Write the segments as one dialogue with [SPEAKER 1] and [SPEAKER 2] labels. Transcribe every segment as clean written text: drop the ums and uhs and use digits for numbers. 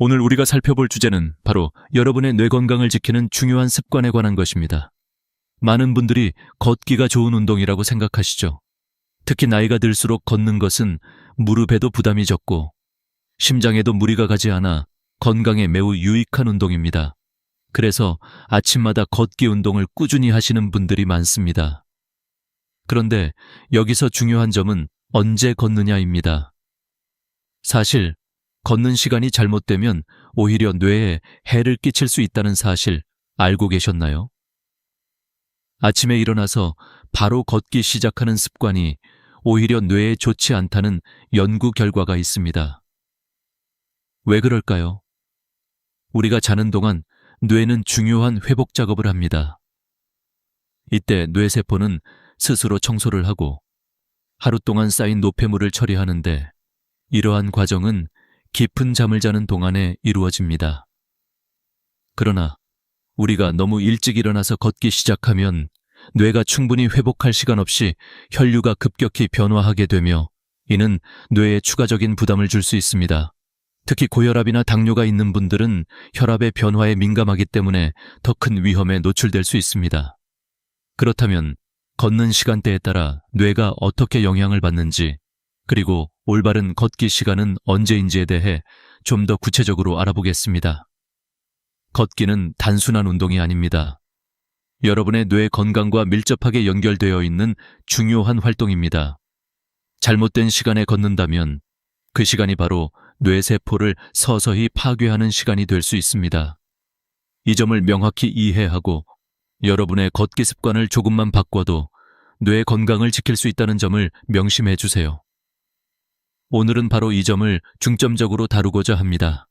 [SPEAKER 1] 오늘 우리가 살펴볼 주제는 바로 여러분의 뇌 건강을 지키는 중요한 습관에 관한 것입니다. 많은 분들이 걷기가 좋은 운동이라고 생각하시죠. 특히 나이가 들수록 걷는 것은 무릎에도 부담이 적고 심장에도 무리가 가지 않아 건강에 매우 유익한 운동입니다. 그래서 아침마다 걷기 운동을 꾸준히 하시는 분들이 많습니다. 그런데 여기서 중요한 점은 언제 걷느냐입니다. 사실 걷는 시간이 잘못되면 오히려 뇌에 해를 끼칠 수 있다는 사실 알고 계셨나요? 아침에 일어나서 바로 걷기 시작하는 습관이 오히려 뇌에 좋지 않다는 연구 결과가 있습니다. 왜 그럴까요? 우리가 자는 동안 뇌는 중요한 회복 작업을 합니다. 이때 뇌세포는 스스로 청소를 하고 하루 동안 쌓인 노폐물을 처리하는데 이러한 과정은 깊은 잠을 자는 동안에 이루어집니다. 그러나 우리가 너무 일찍 일어나서 걷기 시작하면 뇌가 충분히 회복할 시간 없이 혈류가 급격히 변화하게 되며 이는 뇌에 추가적인 부담을 줄 수 있습니다. 특히 고혈압이나 당뇨가 있는 분들은 혈압의 변화에 민감하기 때문에 더 큰 위험에 노출될 수 있습니다. 그렇다면 걷는 시간대에 따라 뇌가 어떻게 영향을 받는지 그리고 올바른 걷기 시간은 언제인지에 대해 좀 더 구체적으로 알아보겠습니다. 걷기는 단순한 운동이 아닙니다. 여러분의 뇌 건강과 밀접하게 연결되어 있는 중요한 활동입니다. 잘못된 시간에 걷는다면 그 시간이 바로 뇌세포를 서서히 파괴하는 시간이 될 수 있습니다. 이 점을 명확히 이해하고 여러분의 걷기 습관을 조금만 바꿔도 뇌 건강을 지킬 수 있다는 점을 명심해 주세요. 오늘은 바로 이 점을 중점적으로 다루고자 합니다.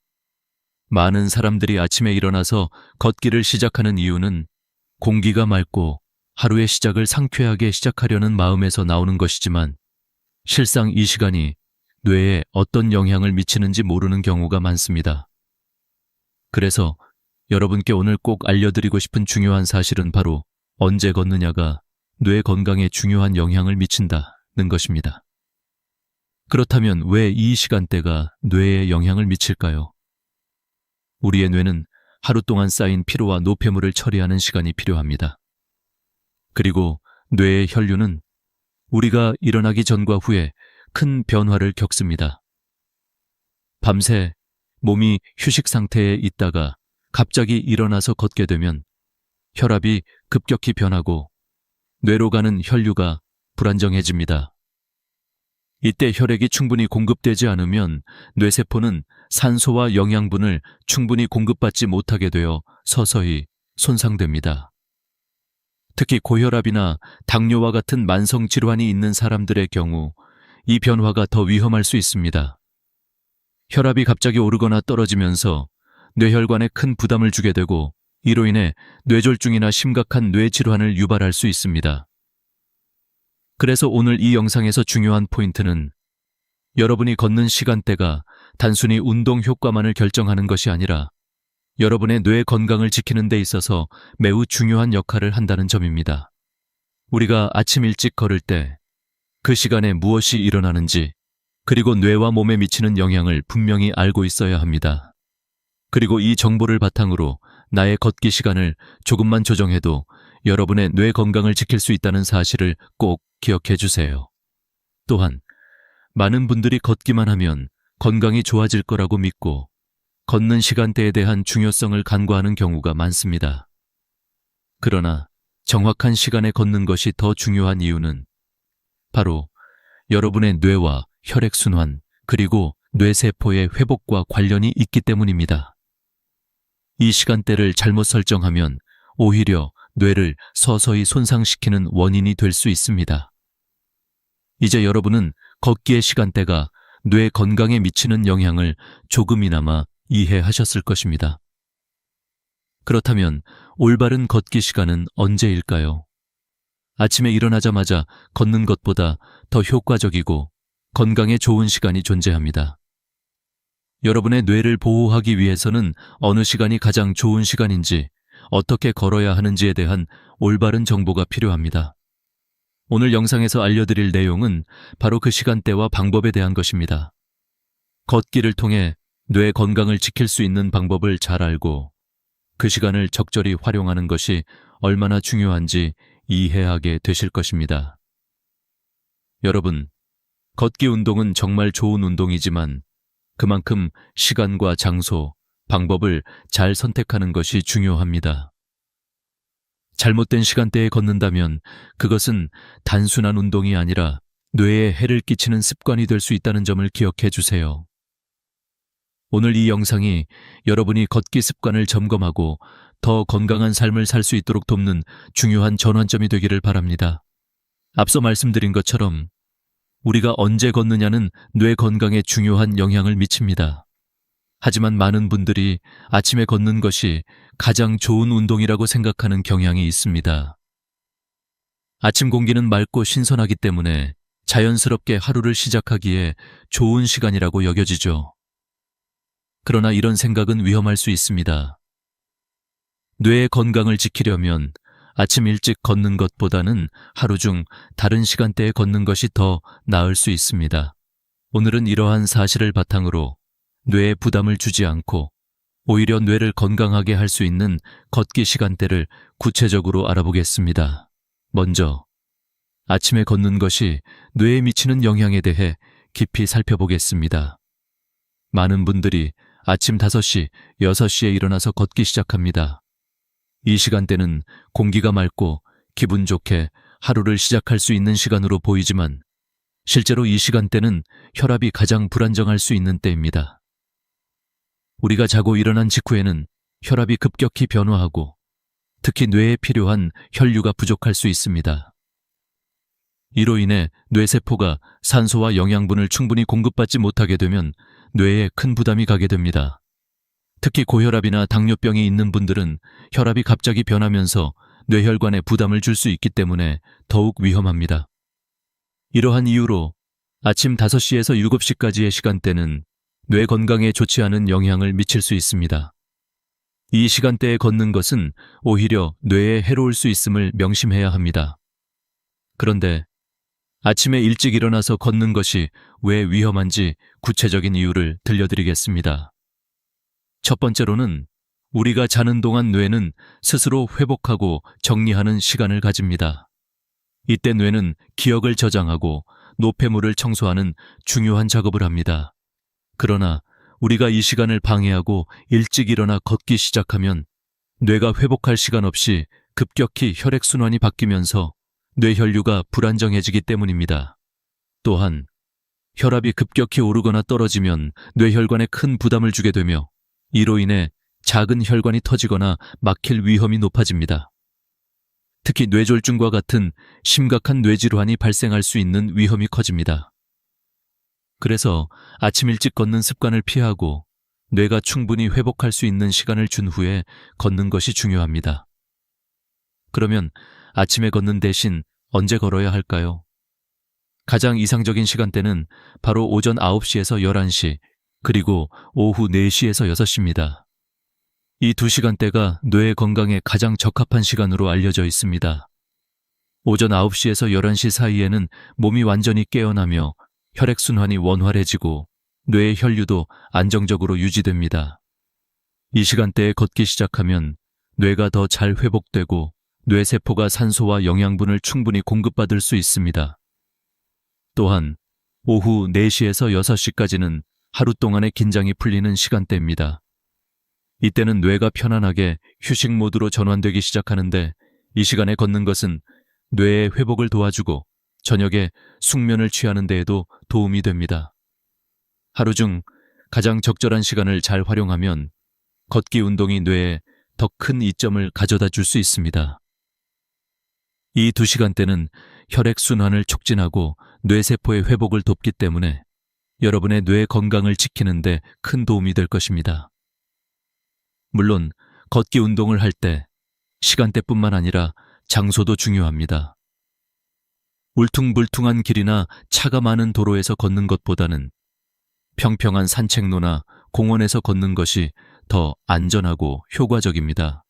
[SPEAKER 1] 많은 사람들이 아침에 일어나서 걷기를 시작하는 이유는 공기가 맑고 하루의 시작을 상쾌하게 시작하려는 마음에서 나오는 것이지만 실상 이 시간이 뇌에 어떤 영향을 미치는지 모르는 경우가 많습니다. 그래서 여러분께 오늘 꼭 알려드리고 싶은 중요한 사실은 바로 언제 걷느냐가 뇌 건강에 중요한 영향을 미친다는 것입니다. 그렇다면 왜 이 시간대가 뇌에 영향을 미칠까요? 우리의 뇌는 하루 동안 쌓인 피로와 노폐물을 처리하는 시간이 필요합니다. 그리고 뇌의 혈류는 우리가 일어나기 전과 후에 큰 변화를 겪습니다. 밤새 몸이 휴식 상태에 있다가 갑자기 일어나서 걷게 되면 혈압이 급격히 변하고 뇌로 가는 혈류가 불안정해집니다. 이때 혈액이 충분히 공급되지 않으면 뇌세포는 산소와 영양분을 충분히 공급받지 못하게 되어 서서히 손상됩니다. 특히 고혈압이나 당뇨와 같은 만성 질환이 있는 사람들의 경우 이 변화가 더 위험할 수 있습니다. 혈압이 갑자기 오르거나 떨어지면서 뇌혈관에 큰 부담을 주게 되고 이로 인해 뇌졸중이나 심각한 뇌질환을 유발할 수 있습니다. 그래서 오늘 이 영상에서 중요한 포인트는 여러분이 걷는 시간대가 단순히 운동 효과만을 결정하는 것이 아니라 여러분의 뇌 건강을 지키는 데 있어서 매우 중요한 역할을 한다는 점입니다. 우리가 아침 일찍 걸을 때 그 시간에 무엇이 일어나는지 그리고 뇌와 몸에 미치는 영향을 분명히 알고 있어야 합니다. 그리고 이 정보를 바탕으로 나의 걷기 시간을 조금만 조정해도 여러분의 뇌 건강을 지킬 수 있다는 사실을 꼭 기억해 주세요. 또한 많은 분들이 걷기만 하면 건강이 좋아질 거라고 믿고 걷는 시간대에 대한 중요성을 간과하는 경우가 많습니다. 그러나 정확한 시간에 걷는 것이 더 중요한 이유는 바로 여러분의 뇌와 혈액순환 그리고 뇌세포의 회복과 관련이 있기 때문입니다. 이 시간대를 잘못 설정하면 오히려 뇌를 서서히 손상시키는 원인이 될 수 있습니다. 이제 여러분은 걷기의 시간대가 뇌 건강에 미치는 영향을 조금이나마 이해하셨을 것입니다. 그렇다면 올바른 걷기 시간은 언제일까요? 아침에 일어나자마자 걷는 것보다 더 효과적이고 건강에 좋은 시간이 존재합니다. 여러분의 뇌를 보호하기 위해서는 어느 시간이 가장 좋은 시간인지 어떻게 걸어야 하는지에 대한 올바른 정보가 필요합니다. 오늘 영상에서 알려드릴 내용은 바로 그 시간대와 방법에 대한 것입니다. 걷기를 통해 뇌 건강을 지킬 수 있는 방법을 잘 알고 그 시간을 적절히 활용하는 것이 얼마나 중요한지 이해하게 되실 것입니다. 여러분, 걷기 운동은 정말 좋은 운동이지만 그만큼 시간과 장소, 방법을 잘 선택하는 것이 중요합니다. 잘못된 시간대에 걷는다면 그것은 단순한 운동이 아니라 뇌에 해를 끼치는 습관이 될 수 있다는 점을 기억해 주세요. 오늘 이 영상이 여러분이 걷기 습관을 점검하고 더 건강한 삶을 살 수 있도록 돕는 중요한 전환점이 되기를 바랍니다. 앞서 말씀드린 것처럼 우리가 언제 걷느냐는 뇌 건강에 중요한 영향을 미칩니다. 하지만 많은 분들이 아침에 걷는 것이 가장 좋은 운동이라고 생각하는 경향이 있습니다. 아침 공기는 맑고 신선하기 때문에 자연스럽게 하루를 시작하기에 좋은 시간이라고 여겨지죠. 그러나 이런 생각은 위험할 수 있습니다. 뇌의 건강을 지키려면 아침 일찍 걷는 것보다는 하루 중 다른 시간대에 걷는 것이 더 나을 수 있습니다. 오늘은 이러한 사실을 바탕으로 뇌에 부담을 주지 않고 오히려 뇌를 건강하게 할 수 있는 걷기 시간대를 구체적으로 알아보겠습니다. 먼저 아침에 걷는 것이 뇌에 미치는 영향에 대해 깊이 살펴보겠습니다. 많은 분들이 아침 5시, 6시에 일어나서 걷기 시작합니다. 이 시간대는 공기가 맑고 기분 좋게 하루를 시작할 수 있는 시간으로 보이지만 실제로 이 시간대는 혈압이 가장 불안정할 수 있는 때입니다. 우리가 자고 일어난 직후에는 혈압이 급격히 변화하고 특히 뇌에 필요한 혈류가 부족할 수 있습니다. 이로 인해 뇌세포가 산소와 영양분을 충분히 공급받지 못하게 되면 뇌에 큰 부담이 가게 됩니다. 특히 고혈압이나 당뇨병이 있는 분들은 혈압이 갑자기 변하면서 뇌혈관에 부담을 줄 수 있기 때문에 더욱 위험합니다. 이러한 이유로 아침 5시에서 7시까지의 시간대는 뇌 건강에 좋지 않은 영향을 미칠 수 있습니다. 이 시간대에 걷는 것은 오히려 뇌에 해로울 수 있음을 명심해야 합니다. 그런데 아침에 일찍 일어나서 걷는 것이 왜 위험한지 구체적인 이유를 들려드리겠습니다. 첫 번째로는 우리가 자는 동안 뇌는 스스로 회복하고 정리하는 시간을 가집니다. 이때 뇌는 기억을 저장하고 노폐물을 청소하는 중요한 작업을 합니다. 그러나 우리가 이 시간을 방해하고 일찍 일어나 걷기 시작하면 뇌가 회복할 시간 없이 급격히 혈액순환이 바뀌면서 뇌혈류가 불안정해지기 때문입니다. 또한 혈압이 급격히 오르거나 떨어지면 뇌혈관에 큰 부담을 주게 되며 이로 인해 작은 혈관이 터지거나 막힐 위험이 높아집니다. 특히 뇌졸중과 같은 심각한 뇌질환이 발생할 수 있는 위험이 커집니다. 그래서 아침 일찍 걷는 습관을 피하고 뇌가 충분히 회복할 수 있는 시간을 준 후에 걷는 것이 중요합니다. 그러면 아침에 걷는 대신 언제 걸어야 할까요? 가장 이상적인 시간대는 바로 오전 9시에서 11시, 그리고 오후 4시에서 6시입니다. 이 두 시간대가 뇌 건강에 가장 적합한 시간으로 알려져 있습니다. 오전 9시에서 11시 사이에는 몸이 완전히 깨어나며 혈액순환이 원활해지고 뇌의 혈류도 안정적으로 유지됩니다. 이 시간대에 걷기 시작하면 뇌가 더 잘 회복되고 뇌세포가 산소와 영양분을 충분히 공급받을 수 있습니다. 또한 오후 4시에서 6시까지는 하루 동안의 긴장이 풀리는 시간대입니다. 이때는 뇌가 편안하게 휴식 모드로 전환되기 시작하는데 이 시간에 걷는 것은 뇌의 회복을 도와주고 저녁에 숙면을 취하는 데에도 도움이 됩니다. 하루 중 가장 적절한 시간을 잘 활용하면 걷기 운동이 뇌에 더 큰 이점을 가져다 줄 수 있습니다. 이 두 시간대는 혈액순환을 촉진하고 뇌세포의 회복을 돕기 때문에 여러분의 뇌 건강을 지키는 데 큰 도움이 될 것입니다. 물론 걷기 운동을 할 때 시간대뿐만 아니라 장소도 중요합니다. 울퉁불퉁한 길이나 차가 많은 도로에서 걷는 것보다는 평평한 산책로나 공원에서 걷는 것이 더 안전하고 효과적입니다.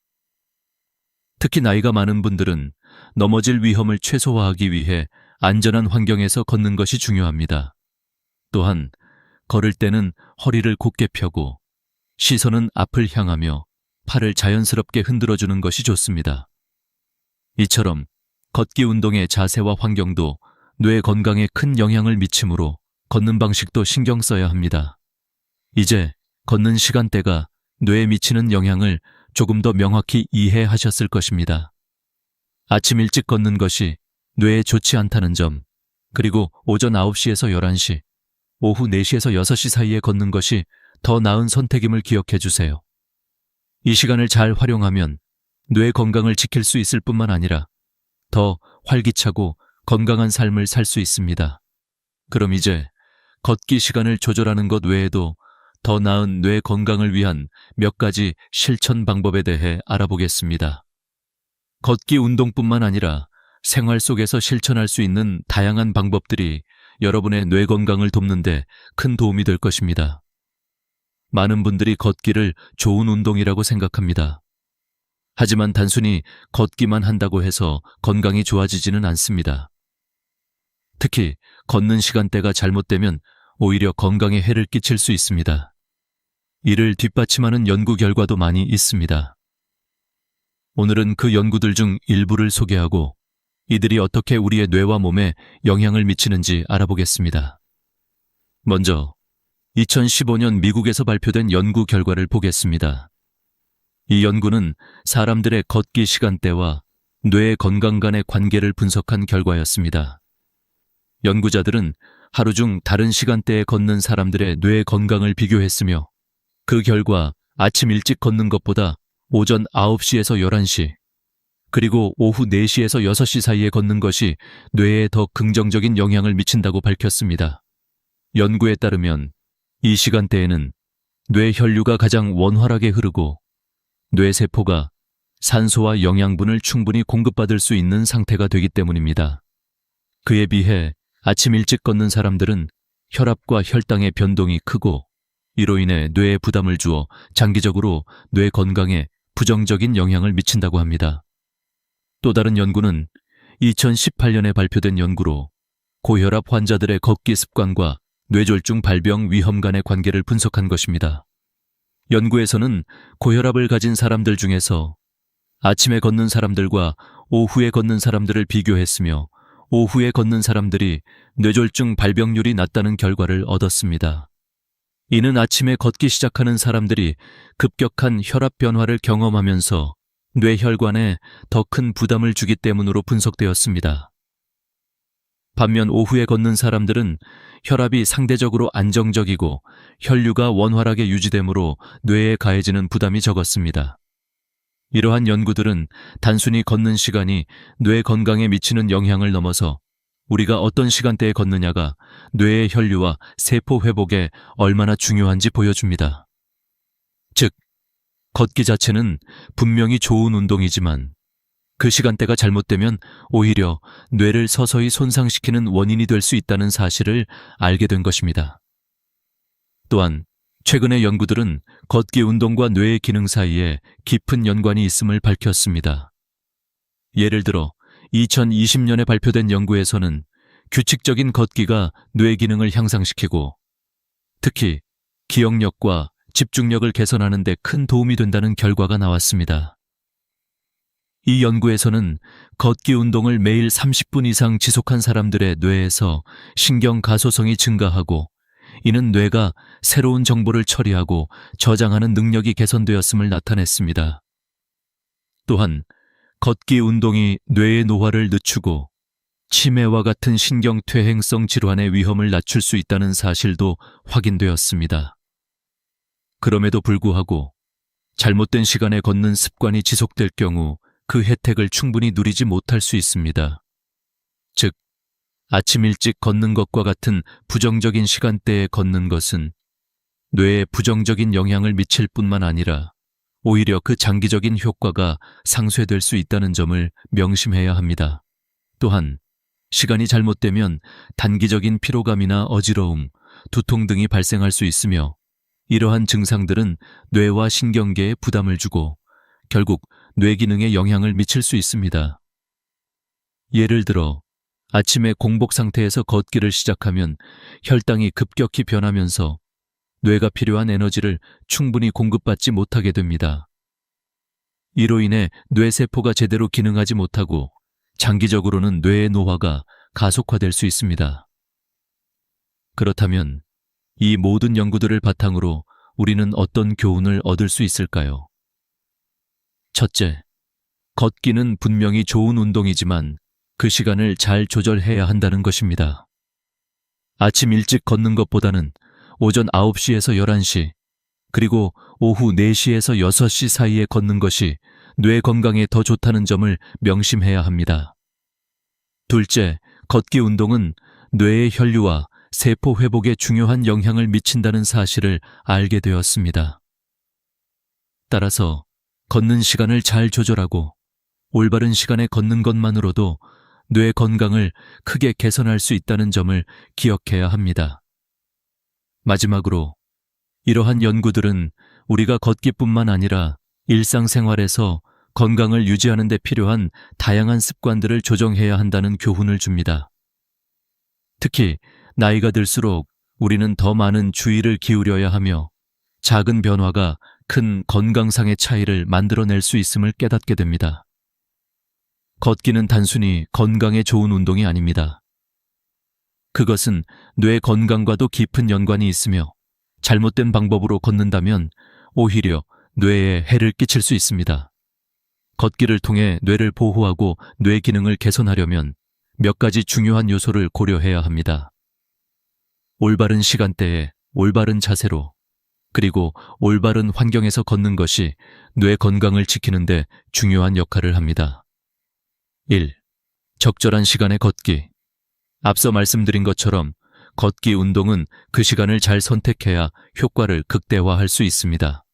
[SPEAKER 1] 특히 나이가 많은 분들은 넘어질 위험을 최소화하기 위해 안전한 환경에서 걷는 것이 중요합니다. 또한 걸을 때는 허리를 곧게 펴고 시선은 앞을 향하며 팔을 자연스럽게 흔들어주는 것이 좋습니다. 이처럼 걷기 운동의 자세와 환경도 뇌 건강에 큰 영향을 미치므로 걷는 방식도 신경 써야 합니다. 이제 걷는 시간대가 뇌에 미치는 영향을 조금 더 명확히 이해하셨을 것입니다. 아침 일찍 걷는 것이 뇌에 좋지 않다는 점, 그리고 오전 9시에서 11시, 오후 4시에서 6시 사이에 걷는 것이 더 나은 선택임을 기억해 주세요. 이 시간을 잘 활용하면 뇌 건강을 지킬 수 있을 뿐만 아니라 더 활기차고 건강한 삶을 살 수 있습니다. 그럼 이제 걷기 시간을 조절하는 것 외에도 더 나은 뇌 건강을 위한 몇 가지 실천 방법에 대해 알아보겠습니다. 걷기 운동뿐만 아니라 생활 속에서 실천할 수 있는 다양한 방법들이 여러분의 뇌 건강을 돕는 데 큰 도움이 될 것입니다. 많은 분들이 걷기를 좋은 운동이라고 생각합니다. 하지만 단순히 걷기만 한다고 해서 건강이 좋아지지는 않습니다. 특히 걷는 시간대가 잘못되면 오히려 건강에 해를 끼칠 수 있습니다. 이를 뒷받침하는 연구 결과도 많이 있습니다. 오늘은 그 연구들 중 일부를 소개하고 이들이 어떻게 우리의 뇌와 몸에 영향을 미치는지 알아보겠습니다. 먼저 2015년 미국에서 발표된 연구 결과를 보겠습니다. 이 연구는 사람들의 걷기 시간대와 뇌 건강 간의 관계를 분석한 결과였습니다. 연구자들은 하루 중 다른 시간대에 걷는 사람들의 뇌 건강을 비교했으며 그 결과 아침 일찍 걷는 것보다 오전 9시에서 11시, 그리고 오후 4시에서 6시 사이에 걷는 것이 뇌에 더 긍정적인 영향을 미친다고 밝혔습니다. 연구에 따르면 이 시간대에는 뇌 혈류가 가장 원활하게 흐르고 뇌세포가 산소와 영양분을 충분히 공급받을 수 있는 상태가 되기 때문입니다. 그에 비해 아침 일찍 걷는 사람들은 혈압과 혈당의 변동이 크고 이로 인해 뇌에 부담을 주어 장기적으로 뇌 건강에 부정적인 영향을 미친다고 합니다. 또 다른 연구는 2018년에 발표된 연구로 고혈압 환자들의 걷기 습관과 뇌졸중 발병 위험 간의 관계를 분석한 것입니다. 연구에서는 고혈압을 가진 사람들 중에서 아침에 걷는 사람들과 오후에 걷는 사람들을 비교했으며 오후에 걷는 사람들이 뇌졸중 발병률이 낮다는 결과를 얻었습니다. 이는 아침에 걷기 시작하는 사람들이 급격한 혈압 변화를 경험하면서 뇌혈관에 더 큰 부담을 주기 때문으로 분석되었습니다. 반면 오후에 걷는 사람들은 혈압이 상대적으로 안정적이고 혈류가 원활하게 유지되므로 뇌에 가해지는 부담이 적었습니다. 이러한 연구들은 단순히 걷는 시간이 뇌 건강에 미치는 영향을 넘어서 우리가 어떤 시간대에 걷느냐가 뇌의 혈류와 세포 회복에 얼마나 중요한지 보여줍니다. 즉, 걷기 자체는 분명히 좋은 운동이지만 그 시간대가 잘못되면 오히려 뇌를 서서히 손상시키는 원인이 될 수 있다는 사실을 알게 된 것입니다. 또한 최근의 연구들은 걷기 운동과 뇌의 기능 사이에 깊은 연관이 있음을 밝혔습니다. 예를 들어 2020년에 발표된 연구에서는 규칙적인 걷기가 뇌 기능을 향상시키고 특히 기억력과 집중력을 개선하는 데 큰 도움이 된다는 결과가 나왔습니다. 이 연구에서는 걷기 운동을 매일 30분 이상 지속한 사람들의 뇌에서 신경 가소성이 증가하고 이는 뇌가 새로운 정보를 처리하고 저장하는 능력이 개선되었음을 나타냈습니다. 또한 걷기 운동이 뇌의 노화를 늦추고 치매와 같은 신경퇴행성 질환의 위험을 낮출 수 있다는 사실도 확인되었습니다. 그럼에도 불구하고 잘못된 시간에 걷는 습관이 지속될 경우 그 혜택을 충분히 누리지 못할 수 있습니다. 즉, 아침 일찍 걷는 것과 같은 부정적인 시간대에 걷는 것은 뇌에 부정적인 영향을 미칠 뿐만 아니라 오히려 그 장기적인 효과가 상쇄될 수 있다는 점을 명심해야 합니다. 또한 시간이 잘못되면 단기적인 피로감이나 어지러움, 두통 등이 발생할 수 있으며 이러한 증상들은 뇌와 신경계에 부담을 주고 결국 뇌 기능에 영향을 미칠 수 있습니다. 예를 들어 아침에 공복 상태에서 걷기를 시작하면 혈당이 급격히 변하면서 뇌가 필요한 에너지를 충분히 공급받지 못하게 됩니다. 이로 인해 뇌세포가 제대로 기능하지 못하고 장기적으로는 뇌의 노화가 가속화될 수 있습니다. 그렇다면 이 모든 연구들을 바탕으로 우리는 어떤 교훈을 얻을 수 있을까요? 첫째, 걷기는 분명히 좋은 운동이지만 그 시간을 잘 조절해야 한다는 것입니다. 아침 일찍 걷는 것보다는 오전 9시에서 11시, 그리고 오후 4시에서 6시 사이에 걷는 것이 뇌 건강에 더 좋다는 점을 명심해야 합니다. 둘째, 걷기 운동은 뇌의 혈류와 세포 회복에 중요한 영향을 미친다는 사실을 알게 되었습니다. 따라서 걷는 시간을 잘 조절하고 올바른 시간에 걷는 것만으로도 뇌 건강을 크게 개선할 수 있다는 점을 기억해야 합니다. 마지막으로 이러한 연구들은 우리가 걷기뿐만 아니라 일상생활에서 건강을 유지하는 데 필요한 다양한 습관들을 조정해야 한다는 교훈을 줍니다. 특히 나이가 들수록 우리는 더 많은 주의를 기울여야 하며 작은 변화가 큰 건강상의 차이를 만들어낼 수 있음을 깨닫게 됩니다. 걷기는 단순히 건강에 좋은 운동이 아닙니다. 그것은 뇌 건강과도 깊은 연관이 있으며 잘못된 방법으로 걷는다면 오히려 뇌에 해를 끼칠 수 있습니다. 걷기를 통해 뇌를 보호하고 뇌 기능을 개선하려면 몇 가지 중요한 요소를 고려해야 합니다. 올바른 시간대에 올바른 자세로 그리고 올바른 환경에서 걷는 것이 뇌 건강을 지키는 데 중요한 역할을 합니다. 1. 적절한 시간에 걷기. 앞서 말씀드린 것처럼 걷기 운동은 그 시간을 잘 선택해야 효과를 극대화할 수 있습니다.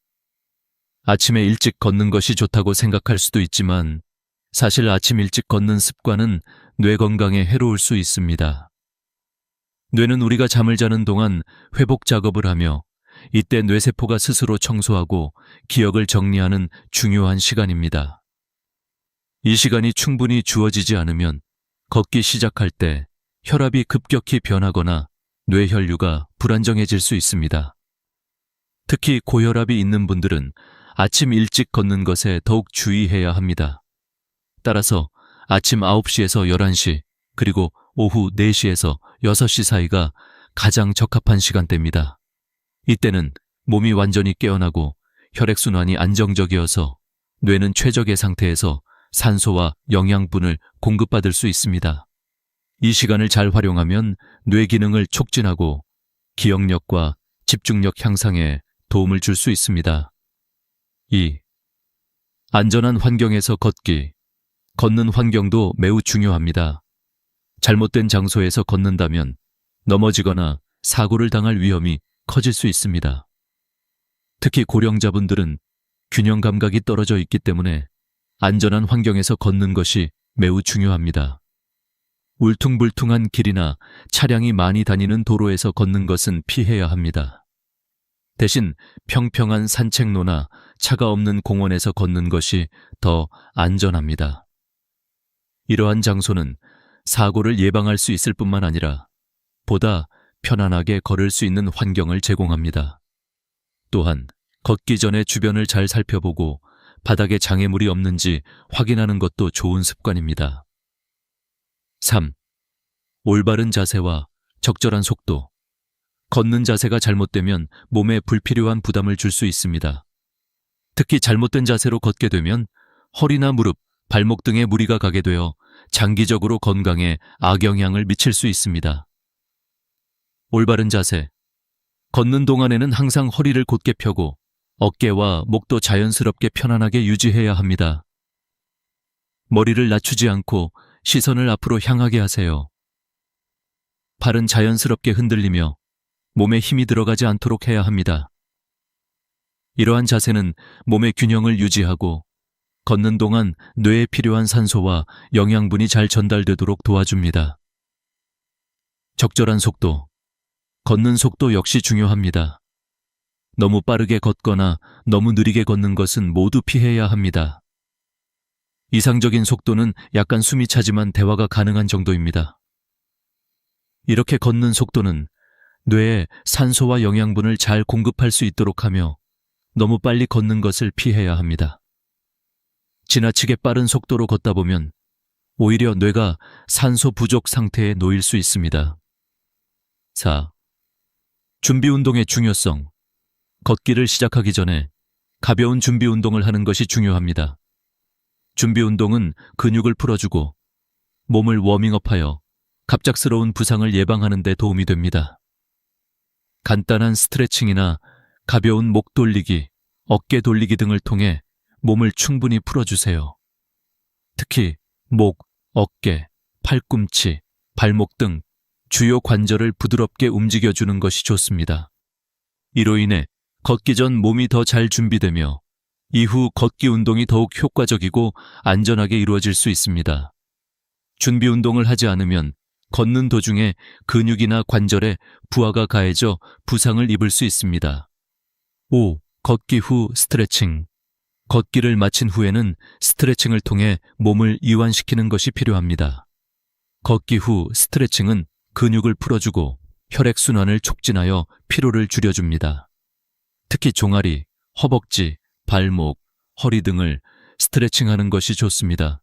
[SPEAKER 1] 아침에 일찍 걷는 것이 좋다고 생각할 수도 있지만 사실 아침 일찍 걷는 습관은 뇌 건강에 해로울 수 있습니다. 뇌는 우리가 잠을 자는 동안 회복 작업을 하며 이때 뇌세포가 스스로 청소하고 기억을 정리하는 중요한 시간입니다. 이 시간이 충분히 주어지지 않으면 걷기 시작할 때 혈압이 급격히 변하거나 뇌혈류가 불안정해질 수 있습니다. 특히 고혈압이 있는 분들은 아침 일찍 걷는 것에 더욱 주의해야 합니다. 따라서 아침 9시에서 11시 그리고 오후 4시에서 6시 사이가 가장 적합한 시간대입니다. 이때는 몸이 완전히 깨어나고 혈액순환이 안정적이어서 뇌는 최적의 상태에서 산소와 영양분을 공급받을 수 있습니다. 이 시간을 잘 활용하면 뇌 기능을 촉진하고 기억력과 집중력 향상에 도움을 줄 수 있습니다. 2. 안전한 환경에서 걷기. 걷는 환경도 매우 중요합니다. 잘못된 장소에서 걷는다면 넘어지거나 사고를 당할 위험이 커질 수 있습니다. 특히 고령자분들은 균형 감각이 떨어져 있기 때문에 안전한 환경에서 걷는 것이 매우 중요합니다. 울퉁불퉁한 길이나 차량이 많이 다니는 도로에서 걷는 것은 피해야 합니다. 대신 평평한 산책로나 차가 없는 공원에서 걷는 것이 더 안전합니다. 이러한 장소는 사고를 예방할 수 있을 뿐만 아니라 보다 편안하게 걸을 수 있는 환경을 제공합니다. 또한 걷기 전에 주변을 잘 살펴보고 바닥에 장애물이 없는지 확인하는 것도 좋은 습관입니다. 3. 올바른 자세와 적절한 속도. 걷는 자세가 잘못되면 몸에 불필요한 부담을 줄 수 있습니다. 특히 잘못된 자세로 걷게 되면 허리나 무릎, 발목 등에 무리가 가게 되어 장기적으로 건강에 악영향을 미칠 수 있습니다. 올바른 자세. 걷는 동안에는 항상 허리를 곧게 펴고 어깨와 목도 자연스럽게 편안하게 유지해야 합니다. 머리를 낮추지 않고 시선을 앞으로 향하게 하세요. 발은 자연스럽게 흔들리며 몸에 힘이 들어가지 않도록 해야 합니다. 이러한 자세는 몸의 균형을 유지하고 걷는 동안 뇌에 필요한 산소와 영양분이 잘 전달되도록 도와줍니다. 적절한 속도. 걷는 속도 역시 중요합니다. 너무 빠르게 걷거나 너무 느리게 걷는 것은 모두 피해야 합니다. 이상적인 속도는 약간 숨이 차지만 대화가 가능한 정도입니다. 이렇게 걷는 속도는 뇌에 산소와 영양분을 잘 공급할 수 있도록 하며 너무 빨리 걷는 것을 피해야 합니다. 지나치게 빠른 속도로 걷다 보면 오히려 뇌가 산소 부족 상태에 놓일 수 있습니다. 4. 준비 운동의 중요성. 걷기를 시작하기 전에 가벼운 준비 운동을 하는 것이 중요합니다. 준비 운동은 근육을 풀어주고 몸을 워밍업하여 갑작스러운 부상을 예방하는 데 도움이 됩니다. 간단한 스트레칭이나 가벼운 목 돌리기, 어깨 돌리기 등을 통해 몸을 충분히 풀어주세요. 특히 목, 어깨, 팔꿈치, 발목 등 주요 관절을 부드럽게 움직여주는 것이 좋습니다. 이로 인해 걷기 전 몸이 더 잘 준비되며 이후 걷기 운동이 더욱 효과적이고 안전하게 이루어질 수 있습니다. 준비 운동을 하지 않으면 걷는 도중에 근육이나 관절에 부하가 가해져 부상을 입을 수 있습니다. 5. 걷기 후 스트레칭. 걷기를 마친 후에는 스트레칭을 통해 몸을 이완시키는 것이 필요합니다. 걷기 후 스트레칭은 근육을 풀어주고 혈액순환을 촉진하여 피로를 줄여줍니다. 특히 종아리, 허벅지, 발목, 허리 등을 스트레칭하는 것이 좋습니다.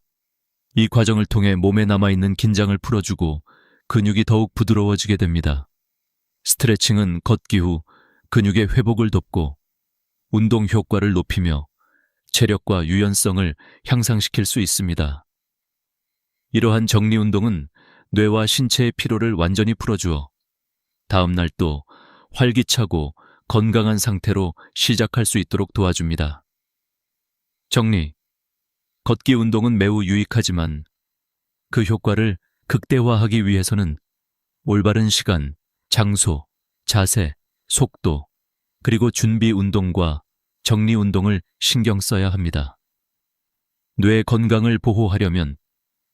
[SPEAKER 1] 이 과정을 통해 몸에 남아있는 긴장을 풀어주고 근육이 더욱 부드러워지게 됩니다. 스트레칭은 걷기 후 근육의 회복을 돕고 운동 효과를 높이며 체력과 유연성을 향상시킬 수 있습니다. 이러한 정리 운동은 뇌와 신체의 피로를 완전히 풀어주어 다음 날 또 활기차고 건강한 상태로 시작할 수 있도록 도와줍니다. 정리. 걷기 운동은 매우 유익하지만 그 효과를 극대화하기 위해서는 올바른 시간, 장소, 자세, 속도, 그리고 준비 운동과 정리 운동을 신경 써야 합니다. 뇌 건강을 보호하려면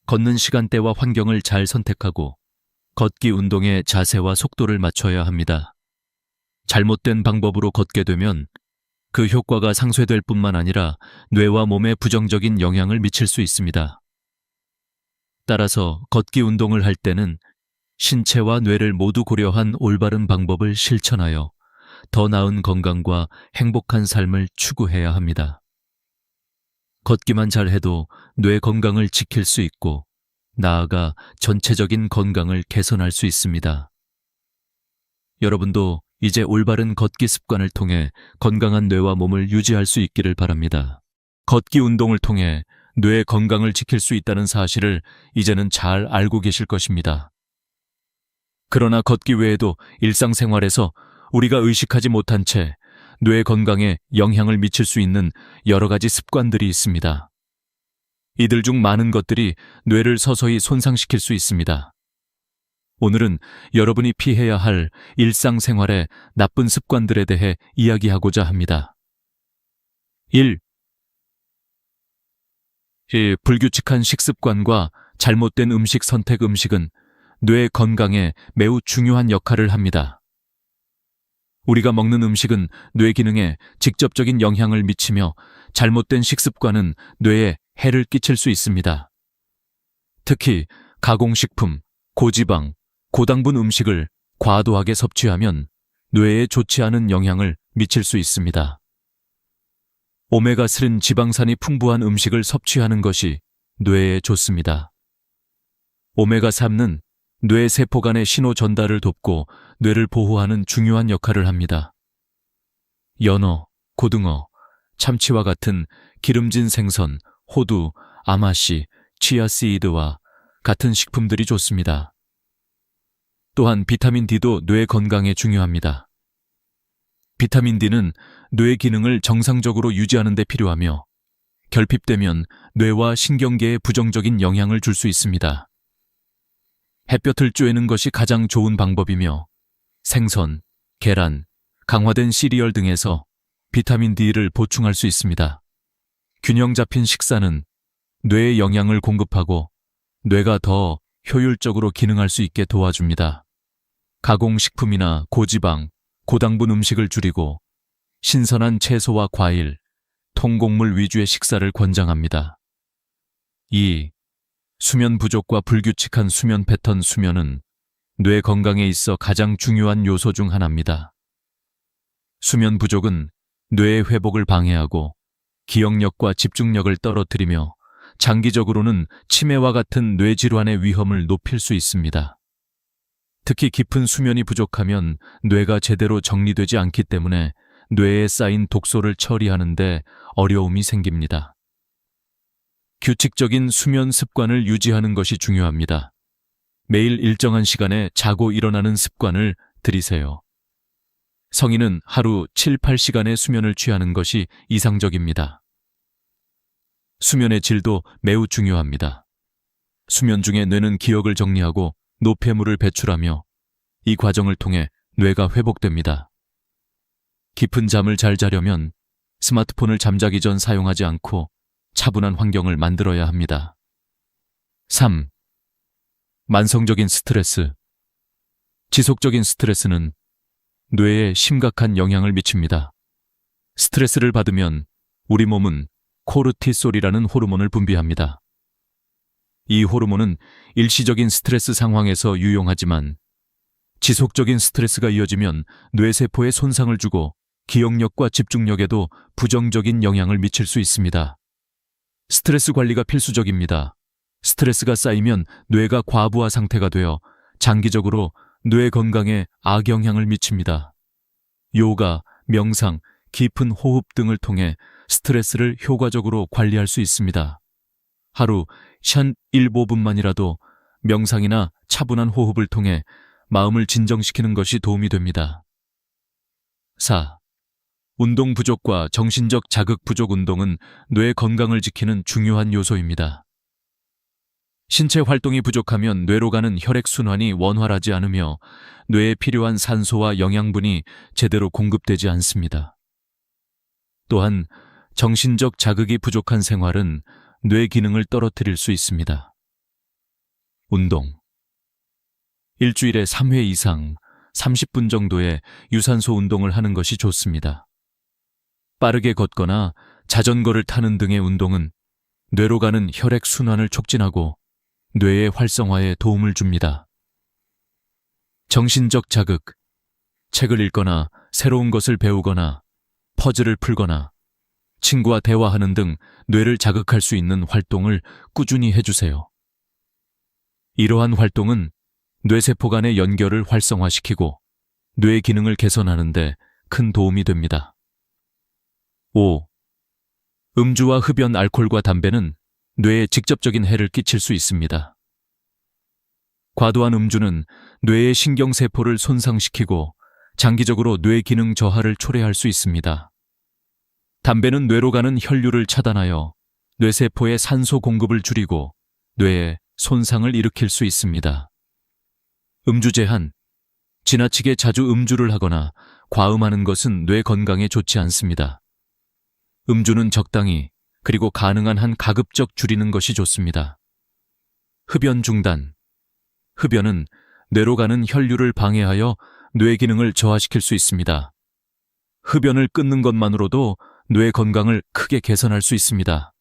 [SPEAKER 1] 걷는 시간대와 환경을 잘 선택하고 걷기 운동의 자세와 속도를 맞춰야 합니다. 잘못된 방법으로 걷게 되면 그 효과가 상쇄될 뿐만 아니라 뇌와 몸에 부정적인 영향을 미칠 수 있습니다. 따라서 걷기 운동을 할 때는 신체와 뇌를 모두 고려한 올바른 방법을 실천하여 더 나은 건강과 행복한 삶을 추구해야 합니다. 걷기만 잘해도 뇌 건강을 지킬 수 있고 나아가 전체적인 건강을 개선할 수 있습니다. 여러분도 이제 올바른 걷기 습관을 통해 건강한 뇌와 몸을 유지할 수 있기를 바랍니다. 걷기 운동을 통해 뇌 건강을 지킬 수 있다는 사실을 이제는 잘 알고 계실 것입니다. 그러나 걷기 외에도 일상생활에서 우리가 의식하지 못한 채 뇌 건강에 영향을 미칠 수 있는 여러 가지 습관들이 있습니다. 이들 중 많은 것들이 뇌를 서서히 손상시킬 수 있습니다. 오늘은 여러분이 피해야 할 일상생활의 나쁜 습관들에 대해 이야기하고자 합니다. 1. 불규칙한 식습관과 잘못된 음식 선택. 음식은 뇌 건강에 매우 중요한 역할을 합니다. 우리가 먹는 음식은 뇌 기능에 직접적인 영향을 미치며 잘못된 식습관은 뇌에 해를 끼칠 수 있습니다. 특히 가공식품, 고지방, 고당분 음식을 과도하게 섭취하면 뇌에 좋지 않은 영향을 미칠 수 있습니다. 오메가3 지방산이 풍부한 음식을 섭취하는 것이 뇌에 좋습니다. 오메가3는 뇌 세포 간의 신호 전달을 돕고 뇌를 보호하는 중요한 역할을 합니다. 연어, 고등어, 참치와 같은 기름진 생선, 호두, 아마씨, 치아씨드와 같은 식품들이 좋습니다. 또한 비타민 D도 뇌 건강에 중요합니다. 비타민 D는 뇌 기능을 정상적으로 유지하는 데 필요하며 결핍되면 뇌와 신경계에 부정적인 영향을 줄 수 있습니다. 햇볕을 쬐는 것이 가장 좋은 방법이며 생선, 계란, 강화된 시리얼 등에서 비타민 D를 보충할 수 있습니다. 균형 잡힌 식사는 뇌에 영양을 공급하고 뇌가 더 효율적으로 기능할 수 있게 도와줍니다. 가공식품이나 고지방, 고당분 음식을 줄이고 신선한 채소와 과일, 통곡물 위주의 식사를 권장합니다. 2. 수면 부족과 불규칙한 수면 패턴. 수면은 뇌 건강에 있어 가장 중요한 요소 중 하나입니다. 수면 부족은 뇌의 회복을 방해하고 기억력과 집중력을 떨어뜨리며 장기적으로는 치매와 같은 뇌질환의 위험을 높일 수 있습니다. 특히 깊은 수면이 부족하면 뇌가 제대로 정리되지 않기 때문에 뇌에 쌓인 독소를 처리하는 데 어려움이 생깁니다. 규칙적인 수면 습관을 유지하는 것이 중요합니다. 매일 일정한 시간에 자고 일어나는 습관을 들이세요. 성인은 하루 7, 8시간의 수면을 취하는 것이 이상적입니다. 수면의 질도 매우 중요합니다. 수면 중에 뇌는 기억을 정리하고 노폐물을 배출하며 이 과정을 통해 뇌가 회복됩니다. 깊은 잠을 잘 자려면 스마트폰을 잠자기 전 사용하지 않고 차분한 환경을 만들어야 합니다. 3. 만성적인 스트레스. 지속적인 스트레스는 뇌에 심각한 영향을 미칩니다. 스트레스를 받으면 우리 몸은 코르티솔이라는 호르몬을 분비합니다. 이 호르몬은 일시적인 스트레스 상황에서 유용하지만 지속적인 스트레스가 이어지면 뇌세포에 손상을 주고 기억력과 집중력에도 부정적인 영향을 미칠 수 있습니다. 스트레스 관리가 필수적입니다. 스트레스가 쌓이면 뇌가 과부하 상태가 되어 장기적으로 뇌 건강에 악영향을 미칩니다. 요가, 명상, 깊은 호흡 등을 통해 스트레스를 효과적으로 관리할 수 있습니다. 하루 한 1~5분만이라도 명상이나 차분한 호흡을 통해 마음을 진정시키는 것이 도움이 됩니다. 4. 운동 부족과 정신적 자극 부족. 운동은 뇌 건강을 지키는 중요한 요소입니다. 신체 활동이 부족하면 뇌로 가는 혈액순환이 원활하지 않으며 뇌에 필요한 산소와 영양분이 제대로 공급되지 않습니다. 또한 정신적 자극이 부족한 생활은 뇌 기능을 떨어뜨릴 수 있습니다. 운동. 일주일에 3회 이상 30분 정도의 유산소 운동을 하는 것이 좋습니다. 빠르게 걷거나 자전거를 타는 등의 운동은 뇌로 가는 혈액 순환을 촉진하고 뇌의 활성화에 도움을 줍니다. 정신적 자극. 책을 읽거나 새로운 것을 배우거나 퍼즐을 풀거나 친구와 대화하는 등 뇌를 자극할 수 있는 활동을 꾸준히 해주세요. 이러한 활동은 뇌세포 간의 연결을 활성화시키고 뇌 기능을 개선하는 데 큰 도움이 됩니다. 5. 음주와 흡연, 알코올과 담배는 뇌에 직접적인 해를 끼칠 수 있습니다. 과도한 음주는 뇌의 신경세포를 손상시키고 장기적으로 뇌 기능 저하를 초래할 수 있습니다. 담배는 뇌로 가는 혈류를 차단하여 뇌세포의 산소 공급을 줄이고 뇌에 손상을 일으킬 수 있습니다. 음주 제한. 지나치게 자주 음주를 하거나 과음하는 것은 뇌 건강에 좋지 않습니다. 음주는 적당히 그리고 가능한 한 가급적 줄이는 것이 좋습니다. 흡연 중단. 흡연은 뇌로 가는 혈류를 방해하여 뇌 기능을 저하시킬 수 있습니다. 흡연을 끊는 것만으로도 뇌 건강을 크게 개선할 수 있습니다.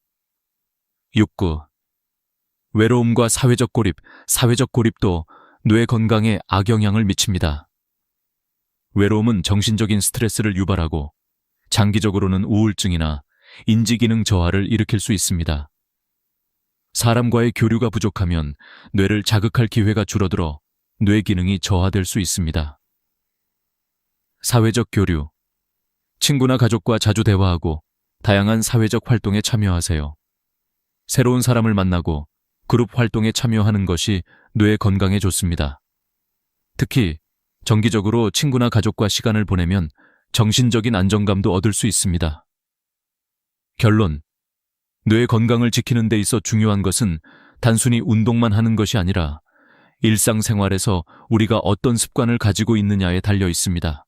[SPEAKER 1] 6. 외로움과 사회적 고립. 사회적 고립도 뇌 건강에 악영향을 미칩니다. 외로움은 정신적인 스트레스를 유발하고 장기적으로는 우울증이나 인지기능 저하를 일으킬 수 있습니다. 사람과의 교류가 부족하면 뇌를 자극할 기회가 줄어들어 뇌 기능이 저하될 수 있습니다. 사회적 교류. 친구나 가족과 자주 대화하고 다양한 사회적 활동에 참여하세요. 새로운 사람을 만나고 그룹 활동에 참여하는 것이 뇌 건강에 좋습니다. 특히 정기적으로 친구나 가족과 시간을 보내면 정신적인 안정감도 얻을 수 있습니다. 결론. 뇌 건강을 지키는 데 있어 중요한 것은 단순히 운동만 하는 것이 아니라 일상생활에서 우리가 어떤 습관을 가지고 있느냐에 달려 있습니다.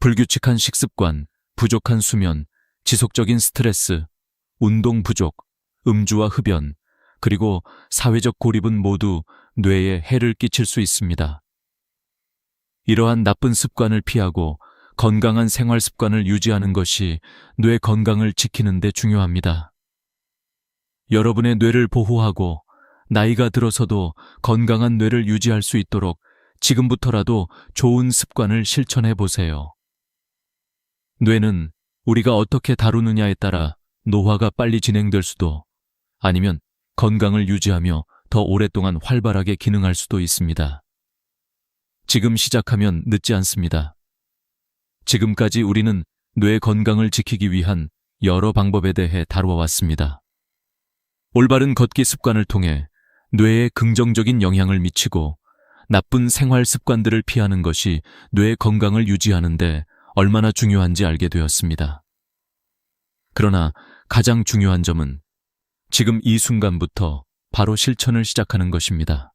[SPEAKER 1] 불규칙한 식습관, 부족한 수면, 지속적인 스트레스, 운동 부족, 음주와 흡연, 그리고 사회적 고립은 모두 뇌에 해를 끼칠 수 있습니다. 이러한 나쁜 습관을 피하고 건강한 생활 습관을 유지하는 것이 뇌 건강을 지키는 데 중요합니다. 여러분의 뇌를 보호하고 나이가 들어서도 건강한 뇌를 유지할 수 있도록 지금부터라도 좋은 습관을 실천해 보세요. 뇌는 우리가 어떻게 다루느냐에 따라 노화가 빨리 진행될 수도, 아니면 건강을 유지하며 더 오랫동안 활발하게 기능할 수도 있습니다. 지금 시작하면 늦지 않습니다. 지금까지 우리는 뇌 건강을 지키기 위한 여러 방법에 대해 다루어왔습니다. 올바른 걷기 습관을 통해 뇌에 긍정적인 영향을 미치고 나쁜 생활 습관들을 피하는 것이 뇌 건강을 유지하는 데 얼마나 중요한지 알게 되었습니다. 그러나 가장 중요한 점은 지금 이 순간부터 바로 실천을 시작하는 것입니다.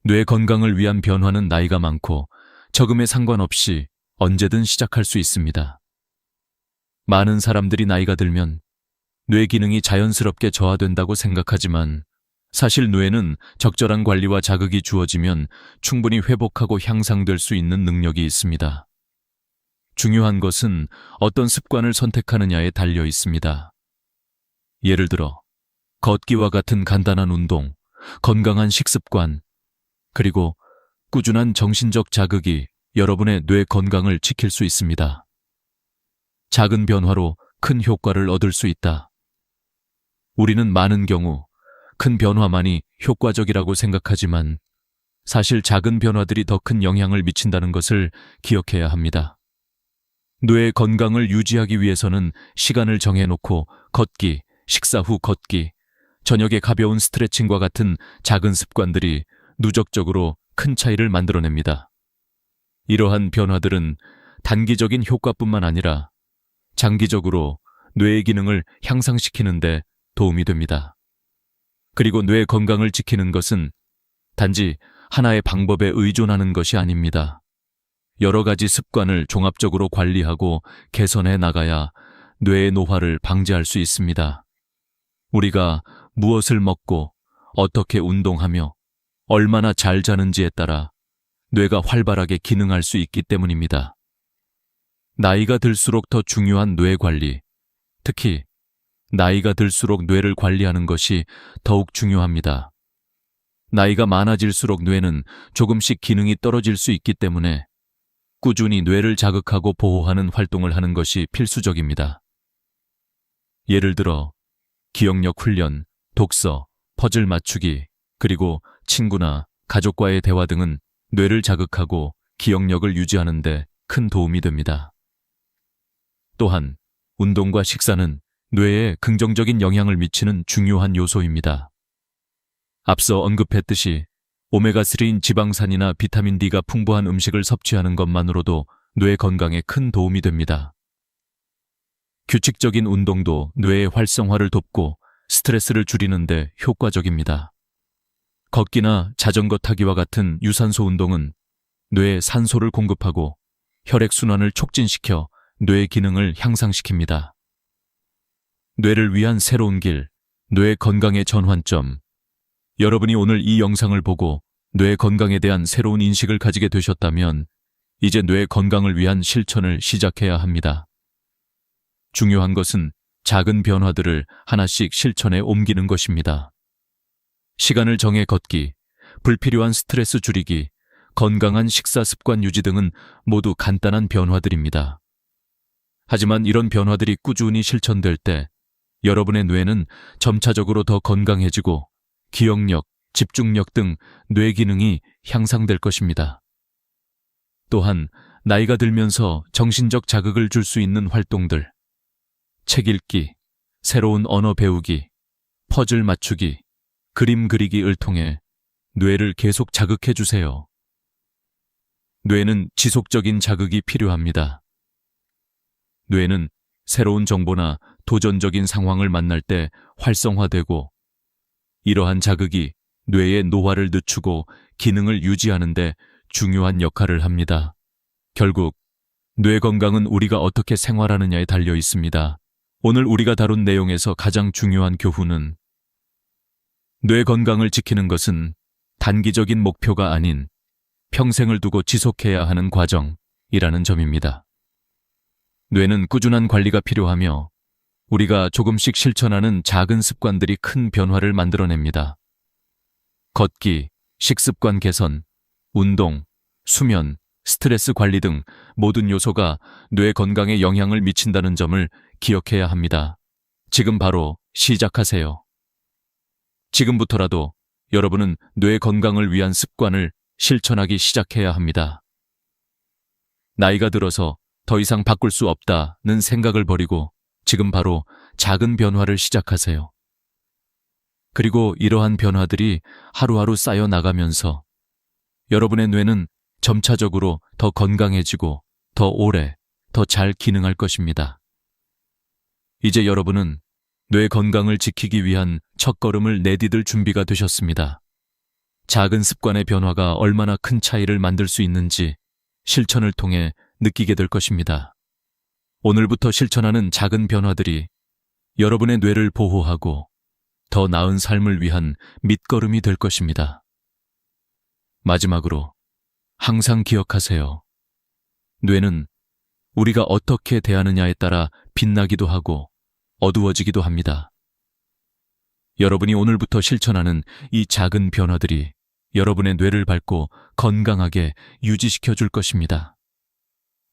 [SPEAKER 1] 뇌 건강을 위한 변화는 나이가 많고 적음에 상관없이 언제든 시작할 수 있습니다. 많은 사람들이 나이가 들면 뇌 기능이 자연스럽게 저하된다고 생각하지만 사실 뇌는 적절한 관리와 자극이 주어지면 충분히 회복하고 향상될 수 있는 능력이 있습니다. 중요한 것은 어떤 습관을 선택하느냐에 달려 있습니다. 예를 들어 걷기와 같은 간단한 운동, 건강한 식습관, 그리고 꾸준한 정신적 자극이 여러분의 뇌 건강을 지킬 수 있습니다. 작은 변화로 큰 효과를 얻을 수 있다. 우리는 많은 경우 큰 변화만이 효과적이라고 생각하지만 사실 작은 변화들이 더 큰 영향을 미친다는 것을 기억해야 합니다. 뇌 건강을 유지하기 위해서는 시간을 정해놓고 걷기, 식사 후 걷기, 저녁에 가벼운 스트레칭과 같은 작은 습관들이 누적적으로 큰 차이를 만들어냅니다. 이러한 변화들은 단기적인 효과뿐만 아니라 장기적으로 뇌의 기능을 향상시키는 데 도움이 됩니다. 그리고 뇌 건강을 지키는 것은 단지 하나의 방법에 의존하는 것이 아닙니다. 여러 가지 습관을 종합적으로 관리하고 개선해 나가야 뇌의 노화를 방지할 수 있습니다. 우리가 무엇을 먹고 어떻게 운동하며 얼마나 잘 자는지에 따라 뇌가 활발하게 기능할 수 있기 때문입니다. 나이가 들수록 더 중요한 뇌 관리, 특히 나이가 들수록 뇌를 관리하는 것이 더욱 중요합니다. 나이가 많아질수록 뇌는 조금씩 기능이 떨어질 수 있기 때문에 꾸준히 뇌를 자극하고 보호하는 활동을 하는 것이 필수적입니다. 예를 들어 기억력 훈련, 독서, 퍼즐 맞추기, 그리고 친구나 가족과의 대화 등은 뇌를 자극하고 기억력을 유지하는 데 큰 도움이 됩니다. 또한 운동과 식사는 뇌에 긍정적인 영향을 미치는 중요한 요소입니다. 앞서 언급했듯이 오메가3인 지방산이나 비타민 D가 풍부한 음식을 섭취하는 것만으로도 뇌 건강에 큰 도움이 됩니다. 규칙적인 운동도 뇌의 활성화를 돕고 스트레스를 줄이는 데 효과적입니다. 걷기나 자전거 타기와 같은 유산소 운동은 뇌에 산소를 공급하고 혈액순환을 촉진시켜 뇌 기능을 향상시킵니다. 뇌를 위한 새로운 길, 뇌 건강의 전환점. 여러분이 오늘 이 영상을 보고 뇌 건강에 대한 새로운 인식을 가지게 되셨다면 이제 뇌 건강을 위한 실천을 시작해야 합니다. 중요한 것은 작은 변화들을 하나씩 실천에 옮기는 것입니다. 시간을 정해 걷기, 불필요한 스트레스 줄이기, 건강한 식사 습관 유지 등은 모두 간단한 변화들입니다. 하지만 이런 변화들이 꾸준히 실천될 때 여러분의 뇌는 점차적으로 더 건강해지고 기억력, 집중력 등 뇌 기능이 향상될 것입니다. 또한 나이가 들면서 정신적 자극을 줄 수 있는 활동들, 책 읽기, 새로운 언어 배우기, 퍼즐 맞추기, 그림 그리기를 통해 뇌를 계속 자극해 주세요. 뇌는 지속적인 자극이 필요합니다. 뇌는 새로운 정보나 도전적인 상황을 만날 때 활성화되고 이러한 자극이 뇌의 노화를 늦추고 기능을 유지하는 데 중요한 역할을 합니다. 결국 뇌 건강은 우리가 어떻게 생활하느냐에 달려 있습니다. 오늘 우리가 다룬 내용에서 가장 중요한 교훈은 뇌 건강을 지키는 것은 단기적인 목표가 아닌 평생을 두고 지속해야 하는 과정이라는 점입니다. 뇌는 꾸준한 관리가 필요하며 우리가 조금씩 실천하는 작은 습관들이 큰 변화를 만들어냅니다. 걷기, 식습관 개선, 운동, 수면, 스트레스 관리 등 모든 요소가 뇌 건강에 영향을 미친다는 점을 기억해야 합니다. 지금 바로 시작하세요. 지금부터라도 여러분은 뇌 건강을 위한 습관을 실천하기 시작해야 합니다. 나이가 들어서 더 이상 바꿀 수 없다는 생각을 버리고 지금 바로 작은 변화를 시작하세요. 그리고 이러한 변화들이 하루하루 쌓여 나가면서 여러분의 뇌는 점차적으로 더 건강해지고 더 오래, 더 잘 기능할 것입니다. 이제 여러분은 뇌 건강을 지키기 위한 첫걸음을 내디딜 준비가 되셨습니다. 작은 습관의 변화가 얼마나 큰 차이를 만들 수 있는지 실천을 통해 느끼게 될 것입니다. 오늘부터 실천하는 작은 변화들이 여러분의 뇌를 보호하고 더 나은 삶을 위한 밑거름이 될 것입니다. 마지막으로 항상 기억하세요. 뇌는 우리가 어떻게 대하느냐에 따라 빛나기도 하고 어두워지기도 합니다. 여러분이 오늘부터 실천하는 이 작은 변화들이 여러분의 뇌를 밝고 건강하게 유지시켜 줄 것입니다.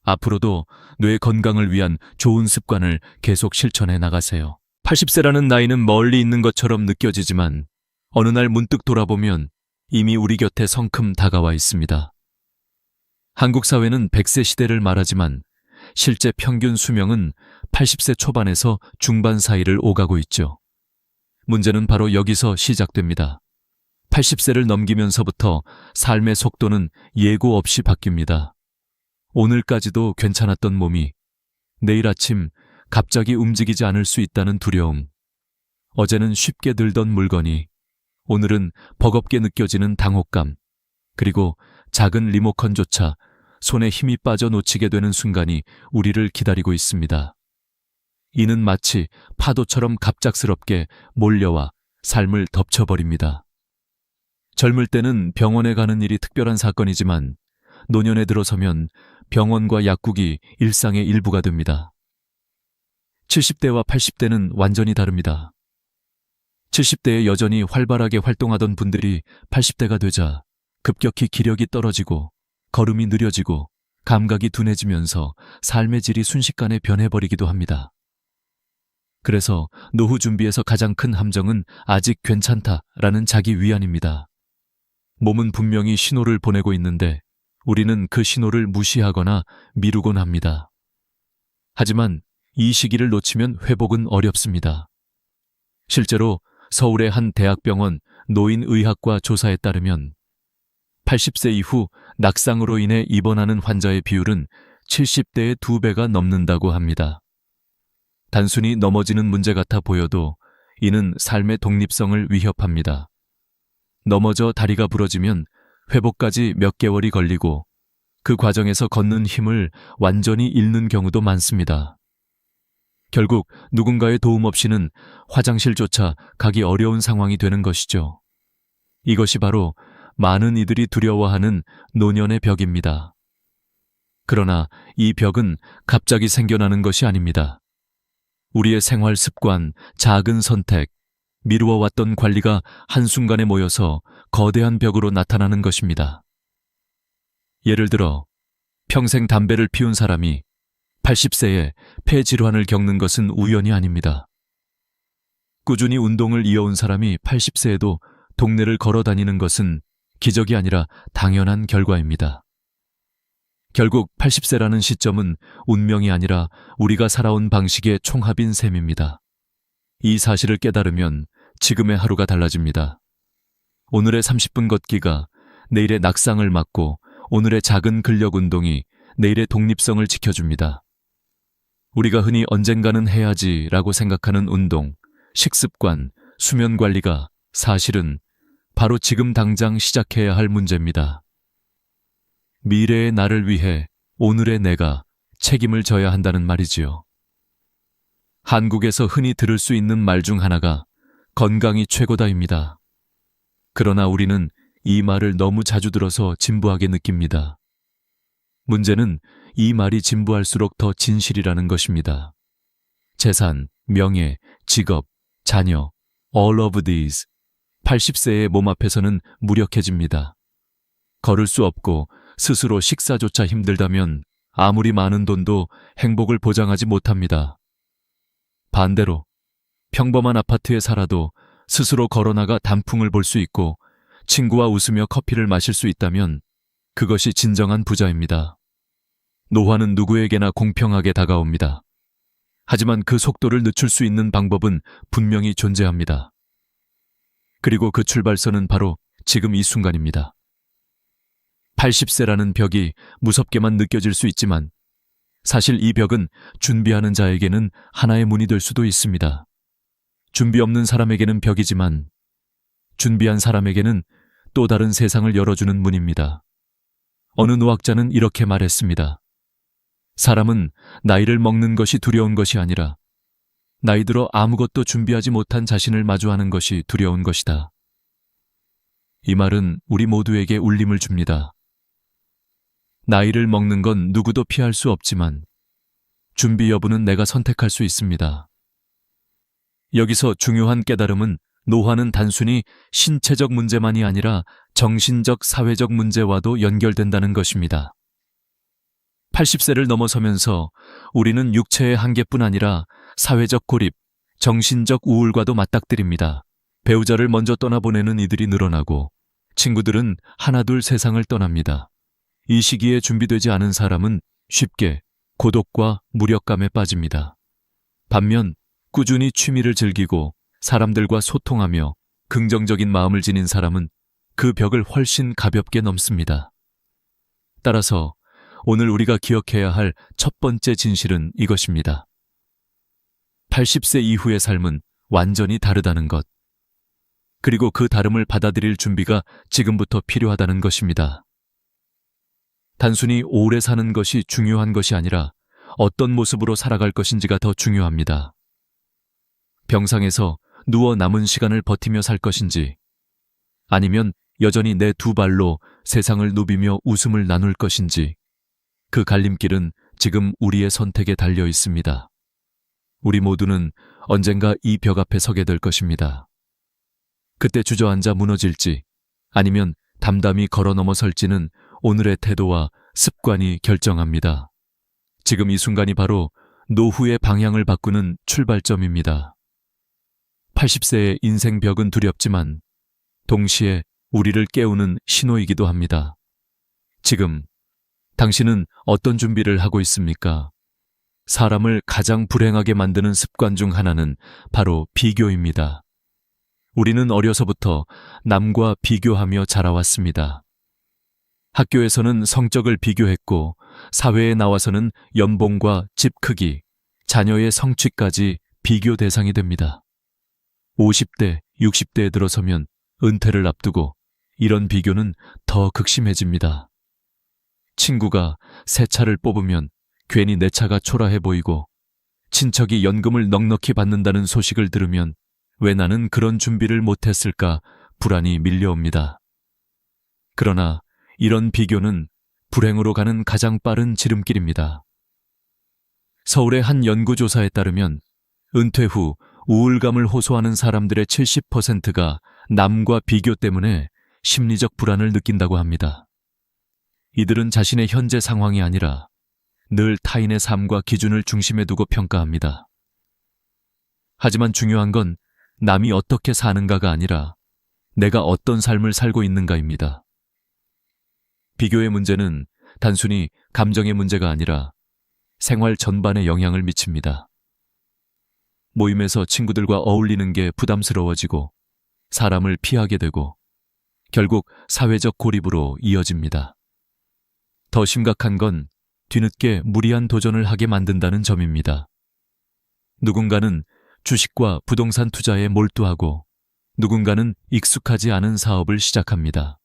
[SPEAKER 1] 앞으로도 뇌 건강을 위한 좋은 습관을 계속 실천해 나가세요. 80세라는 나이는 멀리 있는 것처럼 느껴지지만 어느 날 문득 돌아보면 이미 우리 곁에 성큼 다가와 있습니다. 한국 사회는 100세 시대를 말하지만 실제 평균 수명은 80세 초반에서 중반 사이를 오가고 있죠. 문제는 바로 여기서 시작됩니다. 80세를 넘기면서부터 삶의 속도는 예고 없이 바뀝니다. 오늘까지도 괜찮았던 몸이 내일 아침 갑자기 움직이지 않을 수 있다는 두려움, 어제는 쉽게 들던 물건이 오늘은 버겁게 느껴지는 당혹감, 그리고 작은 리모컨조차 손에 힘이 빠져 놓치게 되는 순간이 우리를 기다리고 있습니다. 이는 마치 파도처럼 갑작스럽게 몰려와 삶을 덮쳐버립니다. 젊을 때는 병원에 가는 일이 특별한 사건이지만 노년에 들어서면 병원과 약국이 일상의 일부가 됩니다. 70대와 80대는 완전히 다릅니다. 70대에 여전히 활발하게 활동하던 분들이 80대가 되자 급격히 기력이 떨어지고 걸음이 느려지고 감각이 둔해지면서 삶의 질이 순식간에 변해버리기도 합니다. 그래서 노후 준비에서 가장 큰 함정은 아직 괜찮다라는 자기 위안입니다. 몸은 분명히 신호를 보내고 있는데 우리는 그 신호를 무시하거나 미루곤 합니다. 하지만 이 시기를 놓치면 회복은 어렵습니다. 실제로 서울의 한 대학병원 노인의학과 조사에 따르면 80세 이후 낙상으로 인해 입원하는 환자의 비율은 70대의 2배가 넘는다고 합니다. 단순히 넘어지는 문제 같아 보여도 이는 삶의 독립성을 위협합니다. 넘어져 다리가 부러지면 회복까지 몇 개월이 걸리고 그 과정에서 걷는 힘을 완전히 잃는 경우도 많습니다. 결국 누군가의 도움 없이는 화장실조차 가기 어려운 상황이 되는 것이죠. 이것이 바로 많은 이들이 두려워하는 노년의 벽입니다. 그러나 이 벽은 갑자기 생겨나는 것이 아닙니다. 우리의 생활 습관, 작은 선택, 미루어왔던 관리가 한순간에 모여서 거대한 벽으로 나타나는 것입니다. 예를 들어 평생 담배를 피운 사람이 80세에 폐질환을 겪는 것은 우연이 아닙니다. 꾸준히 운동을 이어온 사람이 80세에도 동네를 걸어 다니는 것은 기적이 아니라 당연한 결과입니다. 결국 80세라는 시점은 운명이 아니라 우리가 살아온 방식의 총합인 셈입니다. 이 사실을 깨달으면 지금의 하루가 달라집니다. 오늘의 30분 걷기가 내일의 낙상을 막고 오늘의 작은 근력 운동이 내일의 독립성을 지켜줍니다. 우리가 흔히 언젠가는 해야지라고 생각하는 운동, 식습관, 수면 관리가 사실은 바로 지금 당장 시작해야 할 문제입니다. 미래의 나를 위해 오늘의 내가 책임을 져야 한다는 말이지요. 한국에서 흔히 들을 수 있는 말 중 하나가 건강이 최고다입니다. 그러나 우리는 이 말을 너무 자주 들어서 진부하게 느낍니다. 문제는 이 말이 진부할수록 더 진실이라는 것입니다. 재산, 명예, 직업, 자녀, all of these 80세의 몸 앞에서는 무력해집니다. 걸을 수 없고 스스로 식사조차 힘들다면 아무리 많은 돈도 행복을 보장하지 못합니다. 반대로 평범한 아파트에 살아도 스스로 걸어나가 단풍을 볼 수 있고 친구와 웃으며 커피를 마실 수 있다면 그것이 진정한 부자입니다. 노화는 누구에게나 공평하게 다가옵니다. 하지만 그 속도를 늦출 수 있는 방법은 분명히 존재합니다. 그리고 그 출발선은 바로 지금 이 순간입니다. 80세라는 벽이 무섭게만 느껴질 수 있지만 사실 이 벽은 준비하는 자에게는 하나의 문이 될 수도 있습니다. 준비 없는 사람에게는 벽이지만 준비한 사람에게는 또 다른 세상을 열어주는 문입니다. 어느 노학자는 이렇게 말했습니다. 사람은 나이를 먹는 것이 두려운 것이 아니라 나이 들어 아무것도 준비하지 못한 자신을 마주하는 것이 두려운 것이다. 이 말은 우리 모두에게 울림을 줍니다. 나이를 먹는 건 누구도 피할 수 없지만 준비 여부는 내가 선택할 수 있습니다. 여기서 중요한 깨달음은 노화는 단순히 신체적 문제만이 아니라 정신적, 사회적 문제와도 연결된다는 것입니다. 80세를 넘어서면서 우리는 육체의 한계뿐 아니라 사회적 고립, 정신적 우울과도 맞닥뜨립니다. 배우자를 먼저 떠나보내는 이들이 늘어나고 친구들은 하나둘 세상을 떠납니다. 이 시기에 준비되지 않은 사람은 쉽게 고독과 무력감에 빠집니다. 반면 꾸준히 취미를 즐기고 사람들과 소통하며 긍정적인 마음을 지닌 사람은 그 벽을 훨씬 가볍게 넘습니다. 따라서 오늘 우리가 기억해야 할 첫 번째 진실은 이것입니다. 80세 이후의 삶은 완전히 다르다는 것. 그리고 그 다름을 받아들일 준비가 지금부터 필요하다는 것입니다. 단순히 오래 사는 것이 중요한 것이 아니라 어떤 모습으로 살아갈 것인지가 더 중요합니다. 병상에서 누워 남은 시간을 버티며 살 것인지, 아니면 여전히 내 두 발로 세상을 누비며 웃음을 나눌 것인지, 그 갈림길은 지금 우리의 선택에 달려 있습니다. 우리 모두는 언젠가 이 벽 앞에 서게 될 것입니다. 그때 주저앉아 무너질지, 아니면 담담히 걸어 넘어설지는 오늘의 태도와 습관이 결정합니다. 지금 이 순간이 바로 노후의 방향을 바꾸는 출발점입니다. 80세의 인생 벽은 두렵지만 동시에 우리를 깨우는 신호이기도 합니다. 지금 당신은 어떤 준비를 하고 있습니까? 사람을 가장 불행하게 만드는 습관 중 하나는 바로 비교입니다. 우리는 어려서부터 남과 비교하며 자라왔습니다. 학교에서는 성적을 비교했고 사회에 나와서는 연봉과 집 크기, 자녀의 성취까지 비교 대상이 됩니다. 50대, 60대에 들어서면 은퇴를 앞두고 이런 비교는 더 극심해집니다. 친구가 새 차를 뽑으면 괜히 내 차가 초라해 보이고 친척이 연금을 넉넉히 받는다는 소식을 들으면 왜 나는 그런 준비를 못했을까 불안이 밀려옵니다. 그러나 이런 비교는 불행으로 가는 가장 빠른 지름길입니다. 서울의 한 연구조사에 따르면 은퇴 후 우울감을 호소하는 사람들의 70%가 남과 비교 때문에 심리적 불안을 느낀다고 합니다. 이들은 자신의 현재 상황이 아니라 늘 타인의 삶과 기준을 중심에 두고 평가합니다. 하지만 중요한 건 남이 어떻게 사는가가 아니라 내가 어떤 삶을 살고 있는가입니다. 비교의 문제는 단순히 감정의 문제가 아니라 생활 전반에 영향을 미칩니다. 모임에서 친구들과 어울리는 게 부담스러워지고 사람을 피하게 되고 결국 사회적 고립으로 이어집니다. 더 심각한 건 뒤늦게 무리한 도전을 하게 만든다는 점입니다. 누군가는 주식과 부동산 투자에 몰두하고 누군가는 익숙하지 않은 사업을 시작합니다.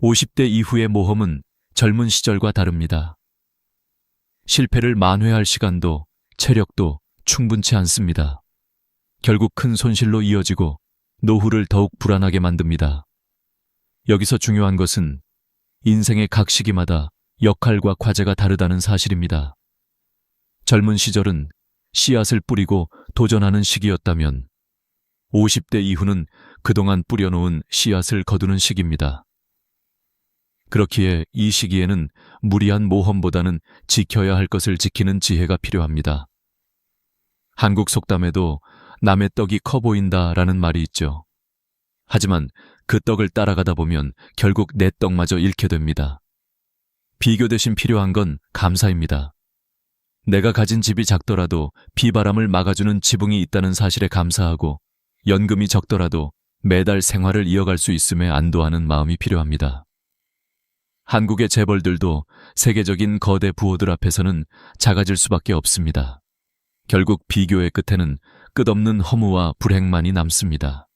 [SPEAKER 1] 50대 이후의 모험은 젊은 시절과 다릅니다. 실패를 만회할 시간도 체력도 충분치 않습니다. 결국 큰 손실로 이어지고 노후를 더욱 불안하게 만듭니다. 여기서 중요한 것은 인생의 각 시기마다 역할과 과제가 다르다는 사실입니다. 젊은 시절은 씨앗을 뿌리고 도전하는 시기였다면 50대 이후는 그동안 뿌려놓은 씨앗을 거두는 시기입니다. 그렇기에 이 시기에는 무리한 모험보다는 지켜야 할 것을 지키는 지혜가 필요합니다. 한국 속담에도 남의 떡이 커 보인다라는 말이 있죠. 하지만 그 떡을 따라가다 보면 결국 내 떡마저 잃게 됩니다. 비교 대신 필요한 건 감사입니다. 내가 가진 집이 작더라도 비바람을 막아주는 지붕이 있다는 사실에 감사하고 연금이 적더라도 매달 생활을 이어갈 수 있음에 안도하는 마음이 필요합니다. 한국의 재벌들도 세계적인 거대 부호들 앞에서는 작아질 수밖에 없습니다. 결국 비교의 끝에는 끝없는 허무와 불행만이 남습니다.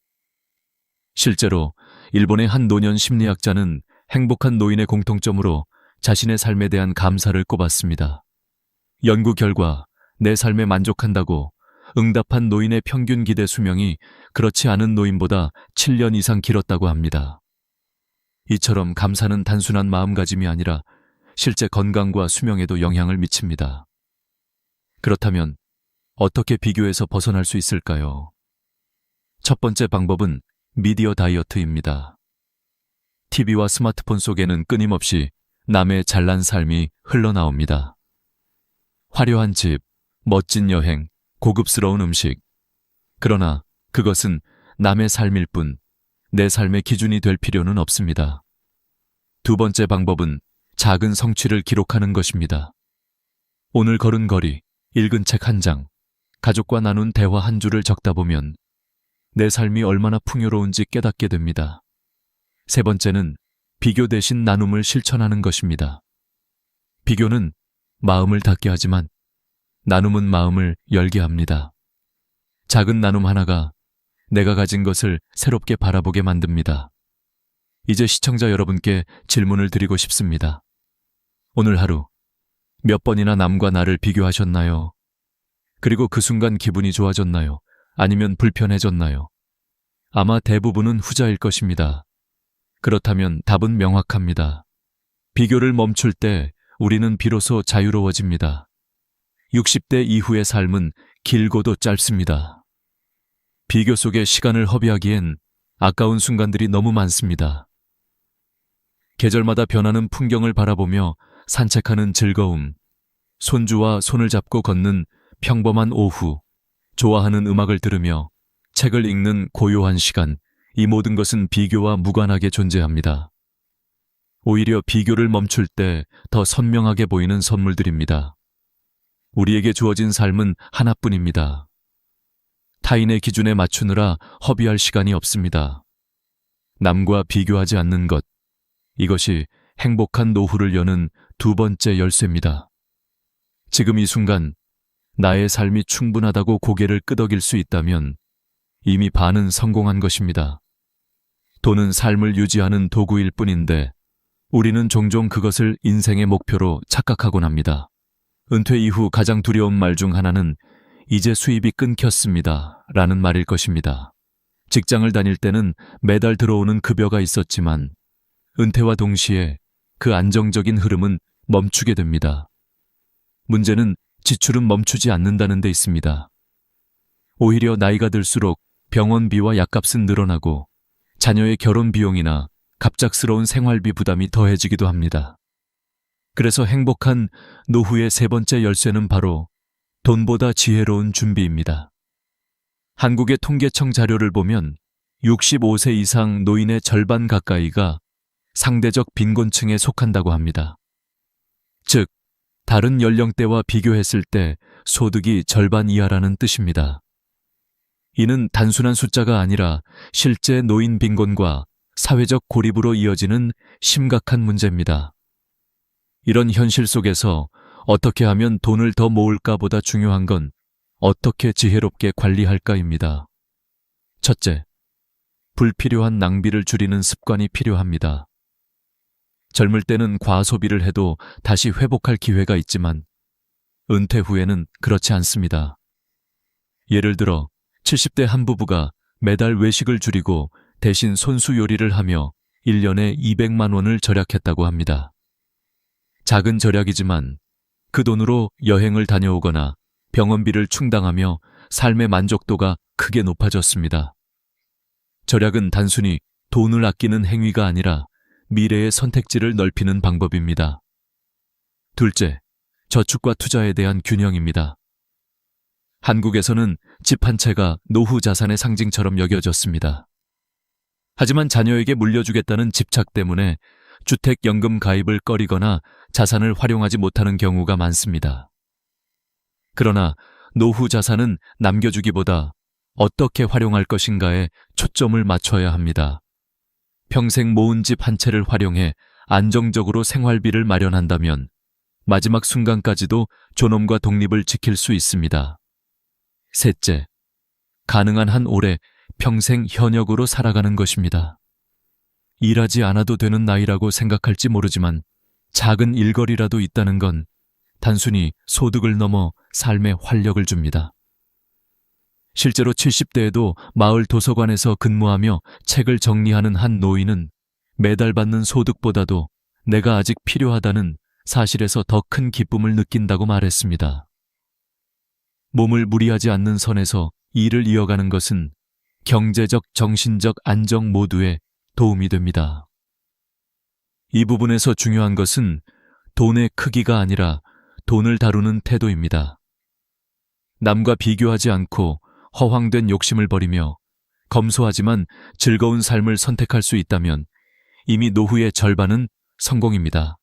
[SPEAKER 1] 실제로 일본의 한 노년 심리학자는 행복한 노인의 공통점으로 자신의 삶에 대한 감사를 꼽았습니다. 연구 결과 내 삶에 만족한다고 응답한 노인의 평균 기대 수명이 그렇지 않은 노인보다 7년 이상 길었다고 합니다. 이처럼 감사는 단순한 마음가짐이 아니라 실제 건강과 수명에도 영향을 미칩니다. 그렇다면 어떻게 비교에서 벗어날 수 있을까요? 첫 번째 방법은 미디어 다이어트입니다. TV와 스마트폰 속에는 끊임없이 남의 잘난 삶이 흘러나옵니다. 화려한 집, 멋진 여행, 고급스러운 음식. 그러나 그것은 남의 삶일 뿐 내 삶의 기준이 될 필요는 없습니다. 두 번째 방법은 작은 성취를 기록하는 것입니다. 오늘 걸은 거리, 읽은 책 한 장, 가족과 나눈 대화 한 줄을 적다 보면 내 삶이 얼마나 풍요로운지 깨닫게 됩니다. 세 번째는 비교 대신 나눔을 실천하는 것입니다. 비교는 마음을 닫게 하지만 나눔은 마음을 열게 합니다. 작은 나눔 하나가 내가 가진 것을 새롭게 바라보게 만듭니다. 이제 시청자 여러분께 질문을 드리고 싶습니다. 오늘 하루 몇 번이나 남과 나를 비교하셨나요? 그리고 그 순간 기분이 좋아졌나요? 아니면 불편해졌나요? 아마 대부분은 후자일 것입니다. 그렇다면 답은 명확합니다. 비교를 멈출 때 우리는 비로소 자유로워집니다. 60대 이후의 삶은 길고도 짧습니다. 비교 속에 시간을 허비하기엔 아까운 순간들이 너무 많습니다. 계절마다 변하는 풍경을 바라보며 산책하는 즐거움, 손주와 손을 잡고 걷는 평범한 오후, 좋아하는 음악을 들으며 책을 읽는 고요한 시간, 이 모든 것은 비교와 무관하게 존재합니다. 오히려 비교를 멈출 때 더 선명하게 보이는 선물들입니다. 우리에게 주어진 삶은 하나뿐입니다. 타인의 기준에 맞추느라 허비할 시간이 없습니다. 남과 비교하지 않는 것, 이것이 행복한 노후를 여는 두 번째 열쇠입니다. 지금 이 순간 나의 삶이 충분하다고 고개를 끄덕일 수 있다면 이미 반은 성공한 것입니다. 돈은 삶을 유지하는 도구일 뿐인데 우리는 종종 그것을 인생의 목표로 착각하곤 합니다. 은퇴 이후 가장 두려운 말 중 하나는 이제 수입이 끊겼습니다 라는 말일 것입니다. 직장을 다닐 때는 매달 들어오는 급여가 있었지만 은퇴와 동시에 그 안정적인 흐름은 멈추게 됩니다. 문제는 지출은 멈추지 않는다는 데 있습니다. 오히려 나이가 들수록 병원비와 약값은 늘어나고 자녀의 결혼 비용이나 갑작스러운 생활비 부담이 더해지기도 합니다. 그래서 행복한 노후의 세 번째 열쇠는 바로 돈보다 지혜로운 준비입니다. 한국의 통계청 자료를 보면 65세 이상 노인의 절반 가까이가 상대적 빈곤층에 속한다고 합니다. 즉, 다른 연령대와 비교했을 때 소득이 절반 이하라는 뜻입니다. 이는 단순한 숫자가 아니라 실제 노인 빈곤과 사회적 고립으로 이어지는 심각한 문제입니다. 이런 현실 속에서 어떻게 하면 돈을 더 모을까보다 중요한 건 어떻게 지혜롭게 관리할까입니다. 첫째, 불필요한 낭비를 줄이는 습관이 필요합니다. 젊을 때는 과소비를 해도 다시 회복할 기회가 있지만 은퇴 후에는 그렇지 않습니다. 예를 들어 70대 한 부부가 매달 외식을 줄이고 대신 손수 요리를 하며 1년에 200만 원을 절약했다고 합니다. 작은 절약이지만 그 돈으로 여행을 다녀오거나 병원비를 충당하며 삶의 만족도가 크게 높아졌습니다. 절약은 단순히 돈을 아끼는 행위가 아니라 미래의 선택지를 넓히는 방법입니다. 둘째, 저축과 투자에 대한 균형입니다. 한국에서는 집 한 채가 노후 자산의 상징처럼 여겨졌습니다. 하지만 자녀에게 물려주겠다는 집착 때문에 주택연금 가입을 꺼리거나 자산을 활용하지 못하는 경우가 많습니다. 그러나 노후 자산은 남겨주기보다 어떻게 활용할 것인가에 초점을 맞춰야 합니다. 평생 모은 집 한 채를 활용해 안정적으로 생활비를 마련한다면 마지막 순간까지도 존엄과 독립을 지킬 수 있습니다. 셋째, 가능한 한 오래 평생 현역으로 살아가는 것입니다. 일하지 않아도 되는 나이라고 생각할지 모르지만 작은 일거리라도 있다는 건 단순히 소득을 넘어 삶에 활력을 줍니다. 실제로 70대에도 마을 도서관에서 근무하며 책을 정리하는 한 노인은 매달 받는 소득보다도 내가 아직 필요하다는 사실에서 더 큰 기쁨을 느낀다고 말했습니다. 몸을 무리하지 않는 선에서 일을 이어가는 것은 경제적, 정신적 안정 모두에 도움이 됩니다. 이 부분에서 중요한 것은 돈의 크기가 아니라 돈을 다루는 태도입니다. 남과 비교하지 않고 허황된 욕심을 버리며 검소하지만 즐거운 삶을 선택할 수 있다면 이미 노후의 절반은 성공입니다.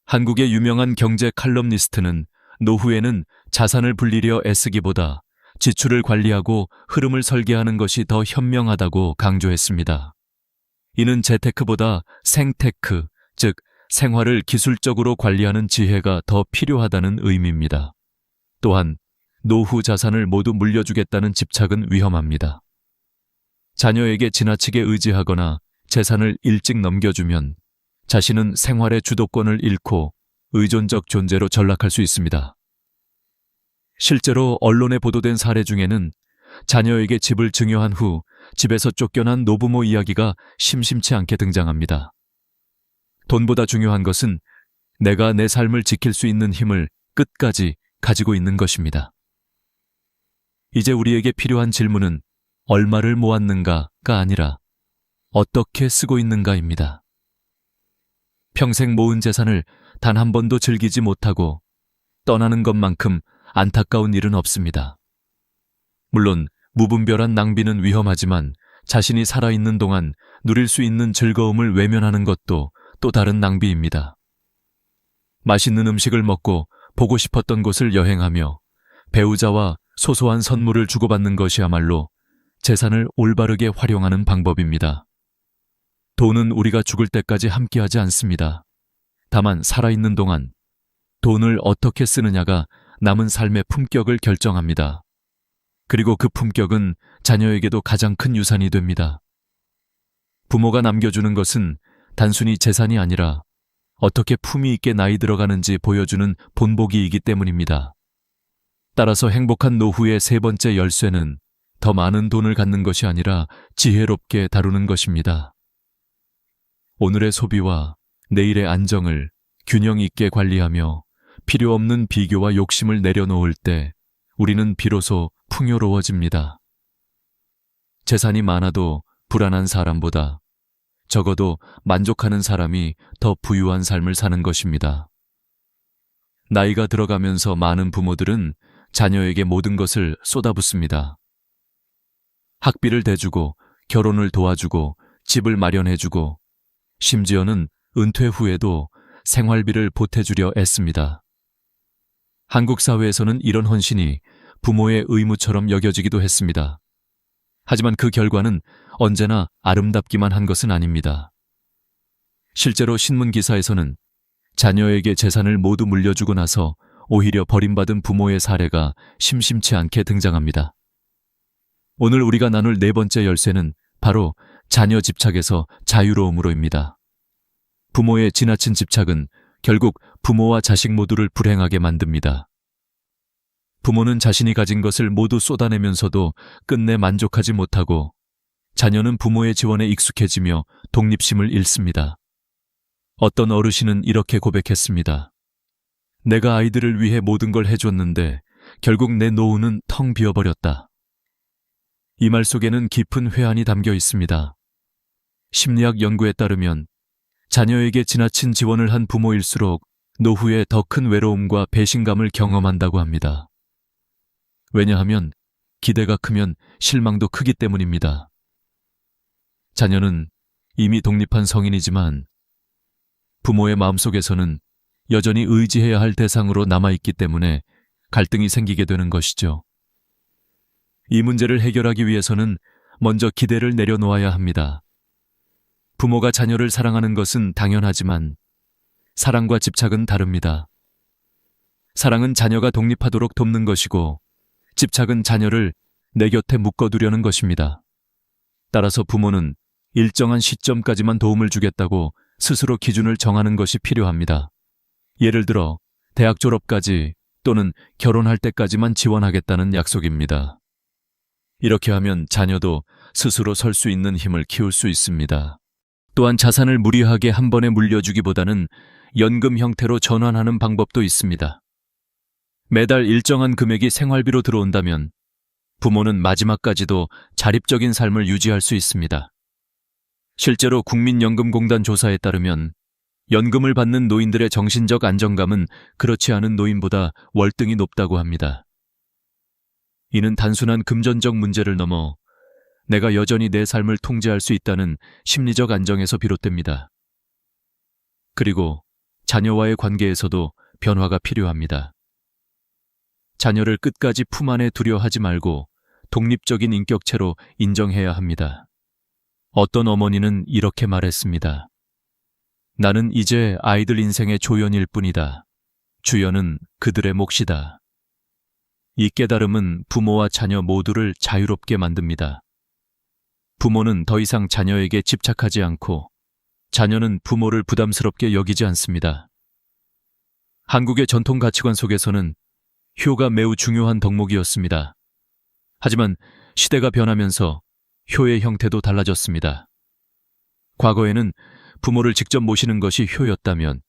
[SPEAKER 1] 한국의 유명한 경제 칼럼니스트는 노후에는 자산을 불리려 애쓰기보다 지출을 관리하고 흐름을 설계하는 것이 더 현명하다고 강조했습니다. 이는 재테크보다 생테크, 즉 생활을 기술적으로 관리하는 지혜가 더 필요하다는 의미입니다. 또한 노후 자산을 모두 물려주겠다는 집착은 위험합니다. 자녀에게 지나치게 의지하거나 재산을 일찍 넘겨주면 자신은 생활의 주도권을 잃고 의존적 존재로 전락할 수 있습니다. 실제로 언론에 보도된 사례 중에는 자녀에게 집을 증여한 후 집에서 쫓겨난 노부모 이야기가 심심치 않게 등장합니다. 돈보다 중요한 것은 내가 내 삶을 지킬 수 있는 힘을 끝까지 가지고 있는 것입니다. 이제 우리에게 필요한 질문은 얼마를 모았는가가 아니라 어떻게 쓰고 있는가입니다. 평생 모은 재산을 단 한 번도 즐기지 못하고 떠나는 것만큼 안타까운 일은 없습니다. 물론 무분별한 낭비는 위험하지만 자신이 살아있는 동안 누릴 수 있는 즐거움을 외면하는 것도 또 다른 낭비입니다. 맛있는 음식을 먹고 보고 싶었던 곳을 여행하며 배우자와 소소한 선물을 주고받는 것이야말로 재산을 올바르게 활용하는 방법입니다. 돈은 우리가 죽을 때까지 함께하지 않습니다. 다만 살아있는 동안 돈을 어떻게 쓰느냐가 남은 삶의 품격을 결정합니다. 그리고 그 품격은 자녀에게도 가장 큰 유산이 됩니다. 부모가 남겨주는 것은 단순히 재산이 아니라 어떻게 품위 있게 나이 들어가는지 보여주는 본보기이기 때문입니다. 따라서 행복한 노후의 세 번째 열쇠는 더 많은 돈을 갖는 것이 아니라 지혜롭게 다루는 것입니다. 오늘의 소비와 내일의 안정을 균형 있게 관리하며 필요 없는 비교와 욕심을 내려놓을 때 우리는 비로소 풍요로워집니다. 재산이 많아도 불안한 사람보다 적어도 만족하는 사람이 더 부유한 삶을 사는 것입니다. 나이가 들어가면서 많은 부모들은 자녀에게 모든 것을 쏟아붓습니다. 학비를 대주고 결혼을 도와주고 집을 마련해주고 심지어는 은퇴 후에도 생활비를 보태주려 애씁니다. 한국 사회에서는 이런 헌신이 부모의 의무처럼 여겨지기도 했습니다. 하지만 그 결과는 언제나 아름답기만 한 것은 아닙니다. 실제로 신문 기사에서는 자녀에게 재산을 모두 물려주고 나서 오히려 버림받은 부모의 사례가 심심치 않게 등장합니다. 오늘 우리가 나눌 네 번째 열쇠는 바로 자녀 집착에서 자유로움으로입니다. 부모의 지나친 집착은 결국 부모와 자식 모두를 불행하게 만듭니다. 부모는 자신이 가진 것을 모두 쏟아내면서도 끝내 만족하지 못하고 자녀는 부모의 지원에 익숙해지며 독립심을 잃습니다. 어떤 어르신은 이렇게 고백했습니다. 내가 아이들을 위해 모든 걸 해줬는데 결국 내 노후는 텅 비어버렸다. 이 말 속에는 깊은 회한이 담겨 있습니다. 심리학 연구에 따르면 자녀에게 지나친 지원을 한 부모일수록 노후에 더 큰 외로움과 배신감을 경험한다고 합니다. 왜냐하면 기대가 크면 실망도 크기 때문입니다. 자녀는 이미 독립한 성인이지만 부모의 마음속에서는 여전히 의지해야 할 대상으로 남아있기 때문에 갈등이 생기게 되는 것이죠. 이 문제를 해결하기 위해서는 먼저 기대를 내려놓아야 합니다. 부모가 자녀를 사랑하는 것은 당연하지만 사랑과 집착은 다릅니다. 사랑은 자녀가 독립하도록 돕는 것이고 집착은 자녀를 내 곁에 묶어두려는 것입니다. 따라서 부모는 일정한 시점까지만 도움을 주겠다고 스스로 기준을 정하는 것이 필요합니다. 예를 들어 대학 졸업까지 또는 결혼할 때까지만 지원하겠다는 약속입니다. 이렇게 하면 자녀도 스스로 설 수 있는 힘을 키울 수 있습니다. 또한 자산을 무리하게 한 번에 물려주기보다는 연금 형태로 전환하는 방법도 있습니다. 매달 일정한 금액이 생활비로 들어온다면 부모는 마지막까지도 자립적인 삶을 유지할 수 있습니다. 실제로 국민연금공단 조사에 따르면 연금을 받는 노인들의 정신적 안정감은 그렇지 않은 노인보다 월등히 높다고 합니다. 이는 단순한 금전적 문제를 넘어 내가 여전히 내 삶을 통제할 수 있다는 심리적 안정에서 비롯됩니다. 그리고 자녀와의 관계에서도 변화가 필요합니다. 자녀를 끝까지 품 안에 두려 하지 말고 독립적인 인격체로 인정해야 합니다. 어떤 어머니는 이렇게 말했습니다. 나는 이제 아이들 인생의 조연일 뿐이다. 주연은 그들의 몫이다. 이 깨달음은 부모와 자녀 모두를 자유롭게 만듭니다. 부모는 더 이상 자녀에게 집착하지 않고 자녀는 부모를 부담스럽게 여기지 않습니다. 한국의 전통 가치관 속에서는 효가 매우 중요한 덕목이었습니다. 하지만 시대가 변하면서 효의 형태도 달라졌습니다. 과거에는 부모를 직접 모시는 것이 효였다면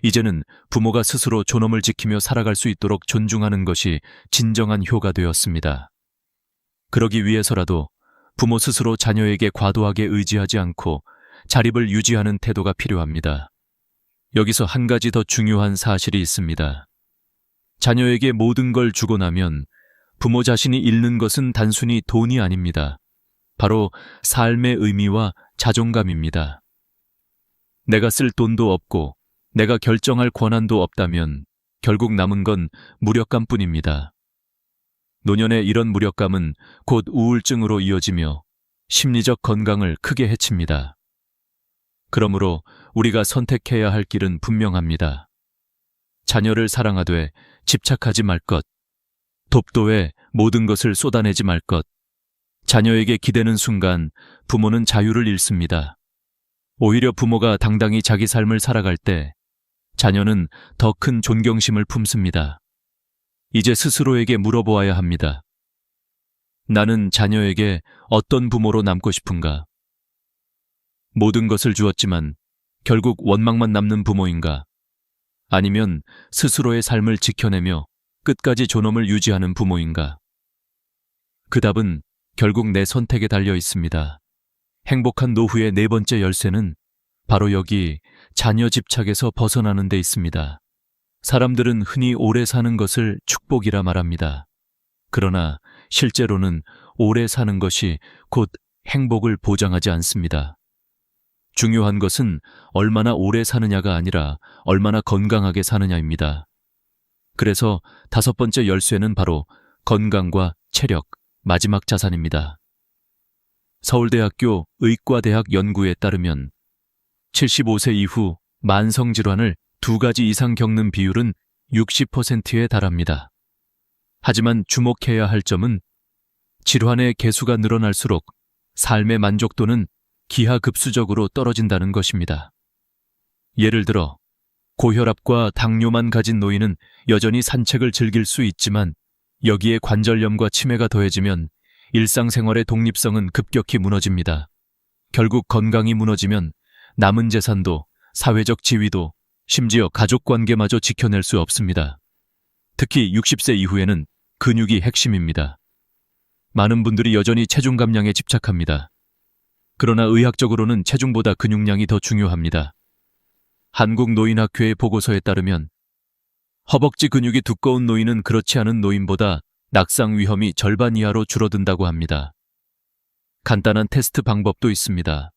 [SPEAKER 1] 이제는 부모가 스스로 존엄을 지키며 살아갈 수 있도록 존중하는 것이 진정한 효가 되었습니다. 그러기 위해서라도 부모 스스로 자녀에게 과도하게 의지하지 않고 자립을 유지하는 태도가 필요합니다. 여기서 한 가지 더 중요한 사실이 있습니다. 자녀에게 모든 걸 주고 나면 부모 자신이 잃는 것은 단순히 돈이 아닙니다. 바로 삶의 의미와 자존감입니다. 내가 쓸 돈도 없고 내가 결정할 권한도 없다면 결국 남은 건 무력감뿐입니다. 노년의 이런 무력감은 곧 우울증으로 이어지며 심리적 건강을 크게 해칩니다. 그러므로 우리가 선택해야 할 길은 분명합니다. 자녀를 사랑하되 집착하지 말 것, 돕도에 모든 것을 쏟아내지 말 것, 자녀에게 기대는 순간 부모는 자유를 잃습니다. 오히려 부모가 당당히 자기 삶을 살아갈 때 자녀는 더 큰 존경심을 품습니다. 이제 스스로에게 물어보아야 합니다. 나는 자녀에게 어떤 부모로 남고 싶은가? 모든 것을 주었지만 결국 원망만 남는 부모인가? 아니면 스스로의 삶을 지켜내며 끝까지 존엄을 유지하는 부모인가? 그 답은 결국 내 선택에 달려 있습니다. 행복한 노후의 네 번째 열쇠는 바로 여기 자녀 집착에서 벗어나는 데 있습니다. 사람들은 흔히 오래 사는 것을 축복이라 말합니다. 그러나 실제로는 오래 사는 것이 곧 행복을 보장하지 않습니다. 중요한 것은 얼마나 오래 사느냐가 아니라 얼마나 건강하게 사느냐입니다. 그래서 다섯 번째 열쇠는 바로 건강과 체력, 마지막 자산입니다. 서울대학교 의과대학 연구에 따르면 75세 이후 만성질환을 2가지 이상 겪는 비율은 60%에 달합니다. 하지만 주목해야 할 점은 질환의 개수가 늘어날수록 삶의 만족도는 기하급수적으로 떨어진다는 것입니다. 예를 들어 고혈압과 당뇨만 가진 노인은 여전히 산책을 즐길 수 있지만 여기에 관절염과 치매가 더해지면 일상생활의 독립성은 급격히 무너집니다. 결국 건강이 무너지면 남은 재산도 사회적 지위도 심지어 가족관계마저 지켜낼 수 없습니다. 특히 60세 이후에는 근육이 핵심입니다. 많은 분들이 여전히 체중 감량에 집착합니다. 그러나 의학적으로는 체중보다 근육량이 더 중요합니다. 한국노인학회의 보고서에 따르면 허벅지 근육이 두꺼운 노인은 그렇지 않은 노인보다 낙상 위험이 절반 이하로 줄어든다고 합니다. 간단한 테스트 방법도 있습니다.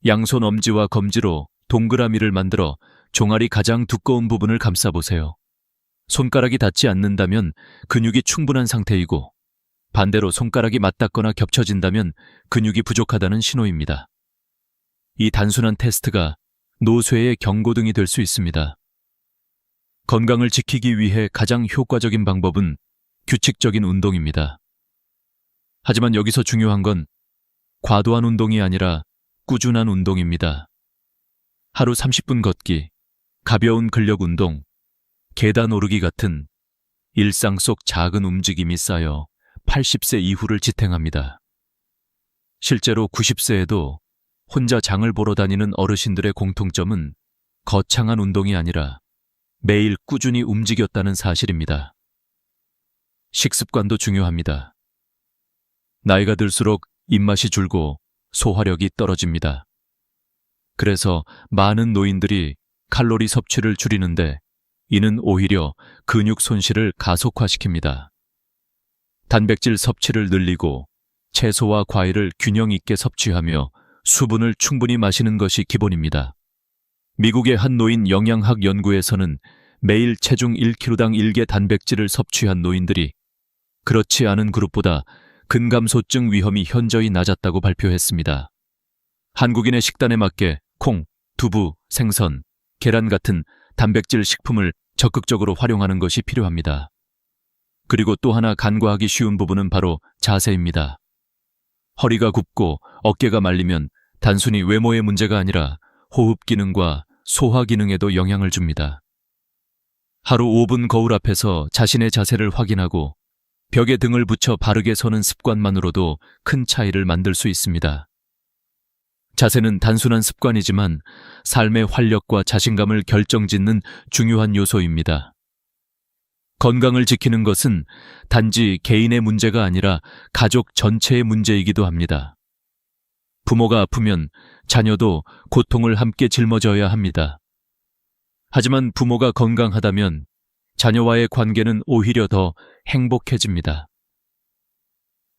[SPEAKER 1] 양손 엄지와 검지로 동그라미를 만들어 종아리 가장 두꺼운 부분을 감싸보세요. 손가락이 닿지 않는다면 근육이 충분한 상태이고, 반대로 손가락이 맞닿거나 겹쳐진다면 근육이 부족하다는 신호입니다. 이 단순한 테스트가 노쇠의 경고등이 될 수 있습니다. 건강을 지키기 위해 가장 효과적인 방법은 규칙적인 운동입니다. 하지만 여기서 중요한 건 과도한 운동이 아니라 꾸준한 운동입니다. 하루 30분 걷기, 가벼운 근력 운동, 계단 오르기 같은 일상 속 작은 움직임이 쌓여 80세 이후를 지탱합니다. 실제로 90세에도 혼자 장을 보러 다니는 어르신들의 공통점은 거창한 운동이 아니라 매일 꾸준히 움직였다는 사실입니다. 식습관도 중요합니다. 나이가 들수록 입맛이 줄고 소화력이 떨어집니다. 그래서 많은 노인들이 칼로리 섭취를 줄이는데 이는 오히려 근육 손실을 가속화시킵니다. 단백질 섭취를 늘리고 채소와 과일을 균형 있게 섭취하며 수분을 충분히 마시는 것이 기본입니다. 미국의 한 노인 영양학 연구에서는 매일 체중 1kg당 1개 단백질을 섭취한 노인들이 그렇지 않은 그룹보다 근감소증 위험이 현저히 낮았다고 발표했습니다. 한국인의 식단에 맞게 콩, 두부, 생선, 계란 같은 단백질 식품을 적극적으로 활용하는 것이 필요합니다. 그리고 또 하나 간과하기 쉬운 부분은 바로 자세입니다. 허리가 굽고 어깨가 말리면 단순히 외모의 문제가 아니라 호흡 기능과 소화 기능에도 영향을 줍니다. 하루 5분 거울 앞에서 자신의 자세를 확인하고 벽에 등을 붙여 바르게 서는 습관만으로도 큰 차이를 만들 수 있습니다. 자세는 단순한 습관이지만 삶의 활력과 자신감을 결정짓는 중요한 요소입니다. 건강을 지키는 것은 단지 개인의 문제가 아니라 가족 전체의 문제이기도 합니다. 부모가 아프면 자녀도 고통을 함께 짊어져야 합니다. 하지만 부모가 건강하다면 자녀와의 관계는 오히려 더 행복해집니다.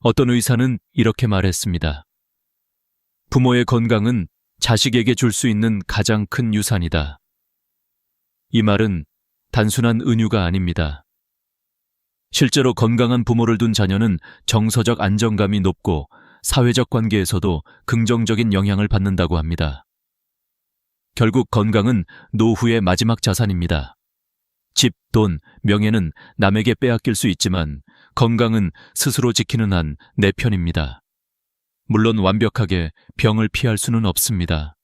[SPEAKER 1] 어떤 의사는 이렇게 말했습니다. 부모의 건강은 자식에게 줄 수 있는 가장 큰 유산이다. 이 말은 단순한 은유가 아닙니다. 실제로 건강한 부모를 둔 자녀는 정서적 안정감이 높고 사회적 관계에서도 긍정적인 영향을 받는다고 합니다. 결국 건강은 노후의 마지막 자산입니다. 집, 돈, 명예는 남에게 빼앗길 수 있지만 건강은 스스로 지키는 한 내 편입니다. 물론 완벽하게 병을 피할 수는 없습니다.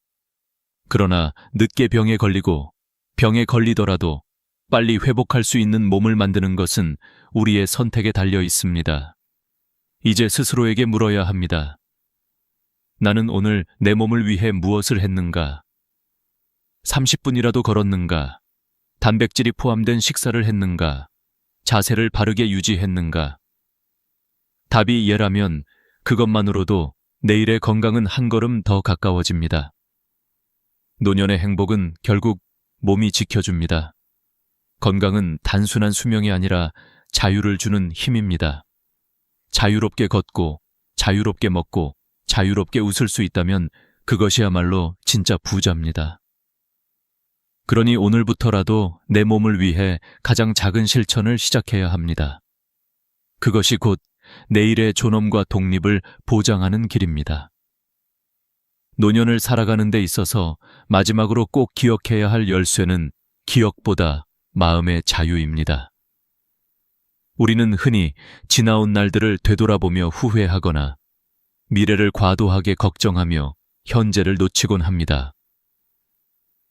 [SPEAKER 1] 그러나 늦게 병에 걸리고 병에 걸리더라도 빨리 회복할 수 있는 몸을 만드는 것은 우리의 선택에 달려 있습니다. 이제 스스로에게 물어야 합니다. 나는 오늘 내 몸을 위해 무엇을 했는가? 30분이라도 걸었는가? 단백질이 포함된 식사를 했는가? 자세를 바르게 유지했는가? 답이 예라면 그것만으로도 내일의 건강은 한 걸음 더 가까워집니다. 노년의 행복은 결국 몸이 지켜줍니다. 건강은 단순한 수명이 아니라 자유를 주는 힘입니다. 자유롭게 걷고, 자유롭게 먹고, 자유롭게 웃을 수 있다면 그것이야말로 진짜 부자입니다. 그러니 오늘부터라도 내 몸을 위해 가장 작은 실천을 시작해야 합니다. 그것이 곧 내일의 존엄과 독립을 보장하는 길입니다. 노년을 살아가는 데 있어서 마지막으로 꼭 기억해야 할 열쇠는 기억보다 마음의 자유입니다. 우리는 흔히 지나온 날들을 되돌아보며 후회하거나 미래를 과도하게 걱정하며 현재를 놓치곤 합니다.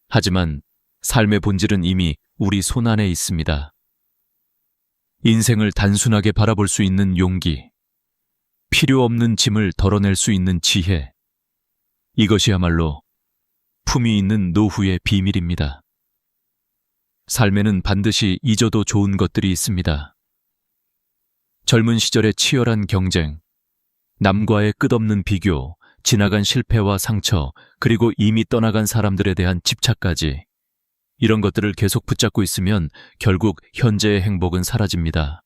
[SPEAKER 1] 하지만 삶의 본질은 이미 우리 손안에 있습니다. 인생을 단순하게 바라볼 수 있는 용기, 필요 없는 짐을 덜어낼 수 있는 지혜, 이것이야말로 품위 있는 노후의 비밀입니다. 삶에는 반드시 잊어도 좋은 것들이 있습니다. 젊은 시절의 치열한 경쟁, 남과의 끝없는 비교, 지나간 실패와 상처, 그리고 이미 떠나간 사람들에 대한 집착까지. 이런 것들을 계속 붙잡고 있으면 결국 현재의 행복은 사라집니다.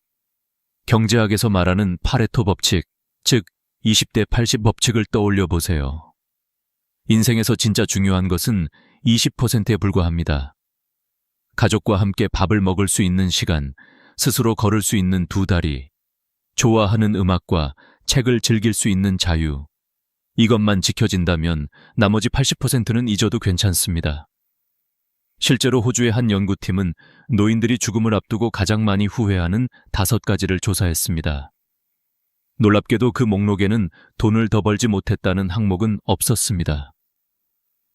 [SPEAKER 1] 경제학에서 말하는 파레토 법칙, 즉 20대 80 법칙을 떠올려 보세요. 인생에서 진짜 중요한 것은 20%에 불과합니다. 가족과 함께 밥을 먹을 수 있는 시간, 스스로 걸을 수 있는 두 다리, 좋아하는 음악과 책을 즐길 수 있는 자유. 이것만 지켜진다면 나머지 80%는 잊어도 괜찮습니다. 실제로 호주의 한 연구팀은 노인들이 죽음을 앞두고 가장 많이 후회하는 5가지를 조사했습니다. 놀랍게도 그 목록에는 돈을 더 벌지 못했다는 항목은 없었습니다.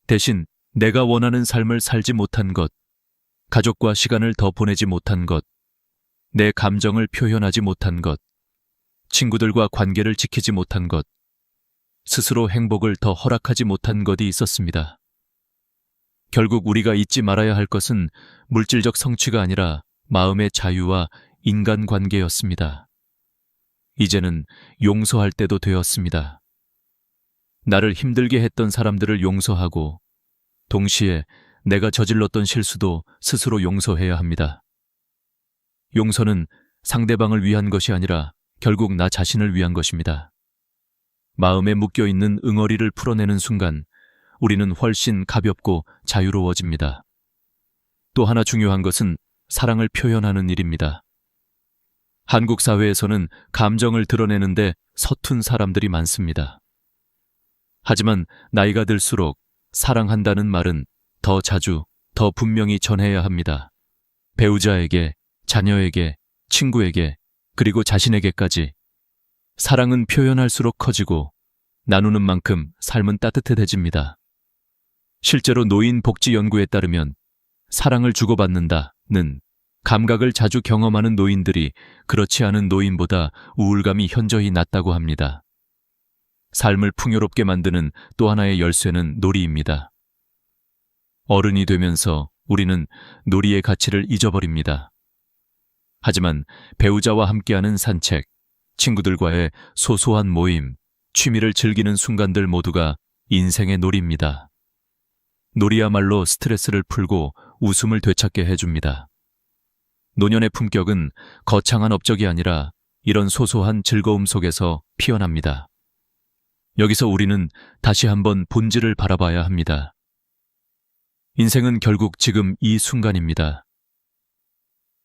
[SPEAKER 1] 대신 내가 원하는 삶을 살지 못한 것, 가족과 시간을 더 보내지 못한 것, 내 감정을 표현하지 못한 것, 친구들과 관계를 지키지 못한 것, 스스로 행복을 더 허락하지 못한 것이 있었습니다. 결국 우리가 잊지 말아야 할 것은 물질적 성취가 아니라 마음의 자유와 인간관계였습니다. 이제는 용서할 때도 되었습니다. 나를 힘들게 했던 사람들을 용서하고 동시에 내가 저질렀던 실수도 스스로 용서해야 합니다. 용서는 상대방을 위한 것이 아니라 결국 나 자신을 위한 것입니다. 마음에 묶여있는 응어리를 풀어내는 순간 우리는 훨씬 가볍고 자유로워집니다. 또 하나 중요한 것은 사랑을 표현하는 일입니다. 한국 사회에서는 감정을 드러내는데 서툰 사람들이 많습니다. 하지만 나이가 들수록 사랑한다는 말은 더 자주, 더 분명히 전해야 합니다. 배우자에게, 자녀에게, 친구에게, 그리고 자신에게까지. 사랑은 표현할수록 커지고 나누는 만큼 삶은 따뜻해집니다. 실제로 노인 복지 연구에 따르면 사랑을 주고받는다는 감각을 자주 경험하는 노인들이 그렇지 않은 노인보다 우울감이 현저히 낮다고 합니다. 삶을 풍요롭게 만드는 또 하나의 열쇠는 놀이입니다. 어른이 되면서 우리는 놀이의 가치를 잊어버립니다. 하지만 배우자와 함께하는 산책, 친구들과의 소소한 모임, 취미를 즐기는 순간들 모두가 인생의 놀이입니다. 놀이야말로 스트레스를 풀고 웃음을 되찾게 해줍니다. 노년의 품격은 거창한 업적이 아니라 이런 소소한 즐거움 속에서 피어납니다. 여기서 우리는 다시 한번 본질을 바라봐야 합니다. 인생은 결국 지금 이 순간입니다.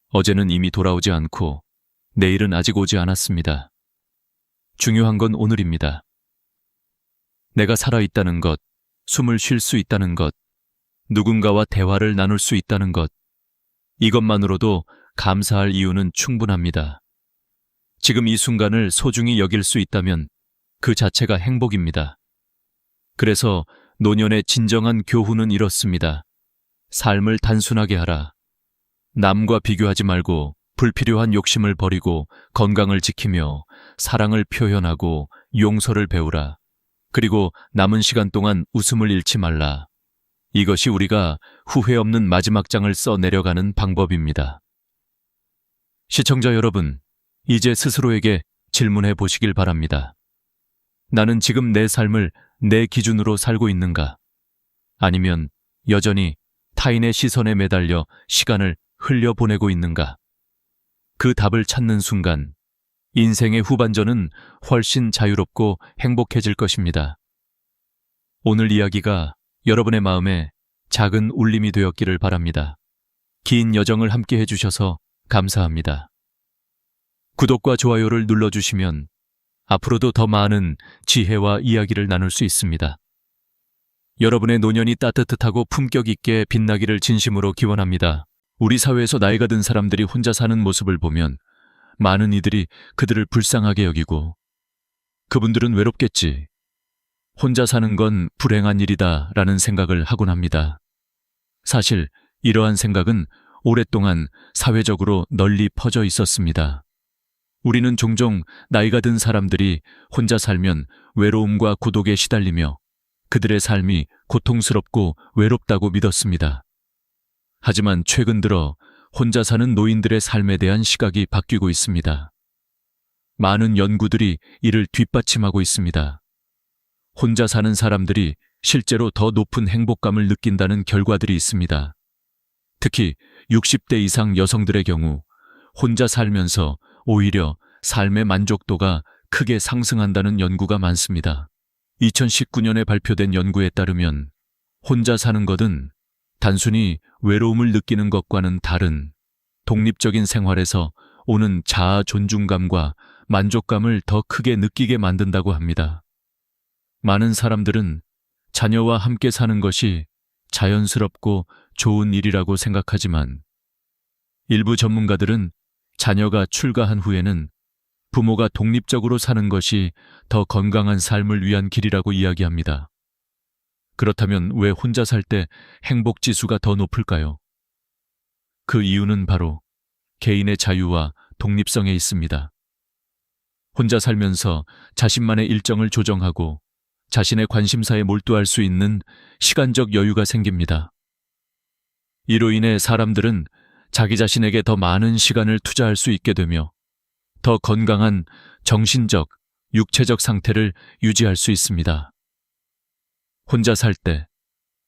[SPEAKER 1] 어제는 이미 돌아오지 않고 내일은 아직 오지 않았습니다. 중요한 건 오늘입니다. 내가 살아있다는 것, 숨을 쉴 수 있다는 것, 누군가와 대화를 나눌 수 있다는 것, 이것만으로도 감사할 이유는 충분합니다. 지금 이 순간을 소중히 여길 수 있다면 그 자체가 행복입니다. 그래서 노년의 진정한 교훈은 이렇습니다. 삶을 단순하게 하라. 남과 비교하지 말고 불필요한 욕심을 버리고 건강을 지키며 사랑을 표현하고 용서를 배우라. 그리고 남은 시간 동안 웃음을 잃지 말라. 이것이 우리가 후회 없는 마지막 장을 써 내려가는 방법입니다. 시청자 여러분, 이제 스스로에게 질문해 보시길 바랍니다. 나는 지금 내 삶을 내 기준으로 살고 있는가? 아니면 여전히 타인의 시선에 매달려 시간을 흘려보내고 있는가? 그 답을 찾는 순간 인생의 후반전은 훨씬 자유롭고 행복해질 것입니다. 오늘 이야기가 여러분의 마음에 작은 울림이 되었기를 바랍니다. 긴 여정을 함께 해주셔서 감사합니다. 구독과 좋아요를 눌러주시면 앞으로도 더 많은 지혜와 이야기를 나눌 수 있습니다. 여러분의 노년이 따뜻하고 품격 있게 빛나기를 진심으로 기원합니다. 우리 사회에서 나이가 든 사람들이 혼자 사는 모습을 보면 많은 이들이 그들을 불쌍하게 여기고 그분들은 외롭겠지. 혼자 사는 건 불행한 일이다 라는 생각을 하곤 합니다. 사실 이러한 생각은 오랫동안 사회적으로 널리 퍼져 있었습니다. 우리는 종종 나이가 든 사람들이 혼자 살면 외로움과孤独에 시달리며 그들의 삶이 고통스럽고 외롭다고 믿었습니다. 하지만 최근 들어 혼자 사는 노인들의 삶에 대한 시각이 바뀌고 있습니다. 많은 연구들이 이를 뒷받침하고 있습니다. 혼자 사는 사람들이 실제로 더 높은 행복감을 느낀다는 결과들이 있습니다. 특히 60대 이상 여성들의 경우 혼자 살면서 오히려 삶의 만족도가 크게 상승한다는 연구가 많습니다. 2019년에 발표된 연구에 따르면 혼자 사는 것은 단순히 외로움을 느끼는 것과는 다른 독립적인 생활에서 오는 자아 존중감과 만족감을 더 크게 느끼게 만든다고 합니다. 많은 사람들은 자녀와 함께 사는 것이 자연스럽고 좋은 일이라고 생각하지만 일부 전문가들은 자녀가 출가한 후에는 부모가 독립적으로 사는 것이 더 건강한 삶을 위한 길이라고 이야기합니다. 그렇다면 왜 혼자 살 때 행복 지수가 더 높을까요? 그 이유는 바로 개인의 자유와 독립성에 있습니다. 혼자 살면서 자신만의 일정을 조정하고 자신의 관심사에 몰두할 수 있는 시간적 여유가 생깁니다. 이로 인해 사람들은 자기 자신에게 더 많은 시간을 투자할 수 있게 되며 더 건강한 정신적, 육체적 상태를 유지할 수 있습니다. 혼자 살 때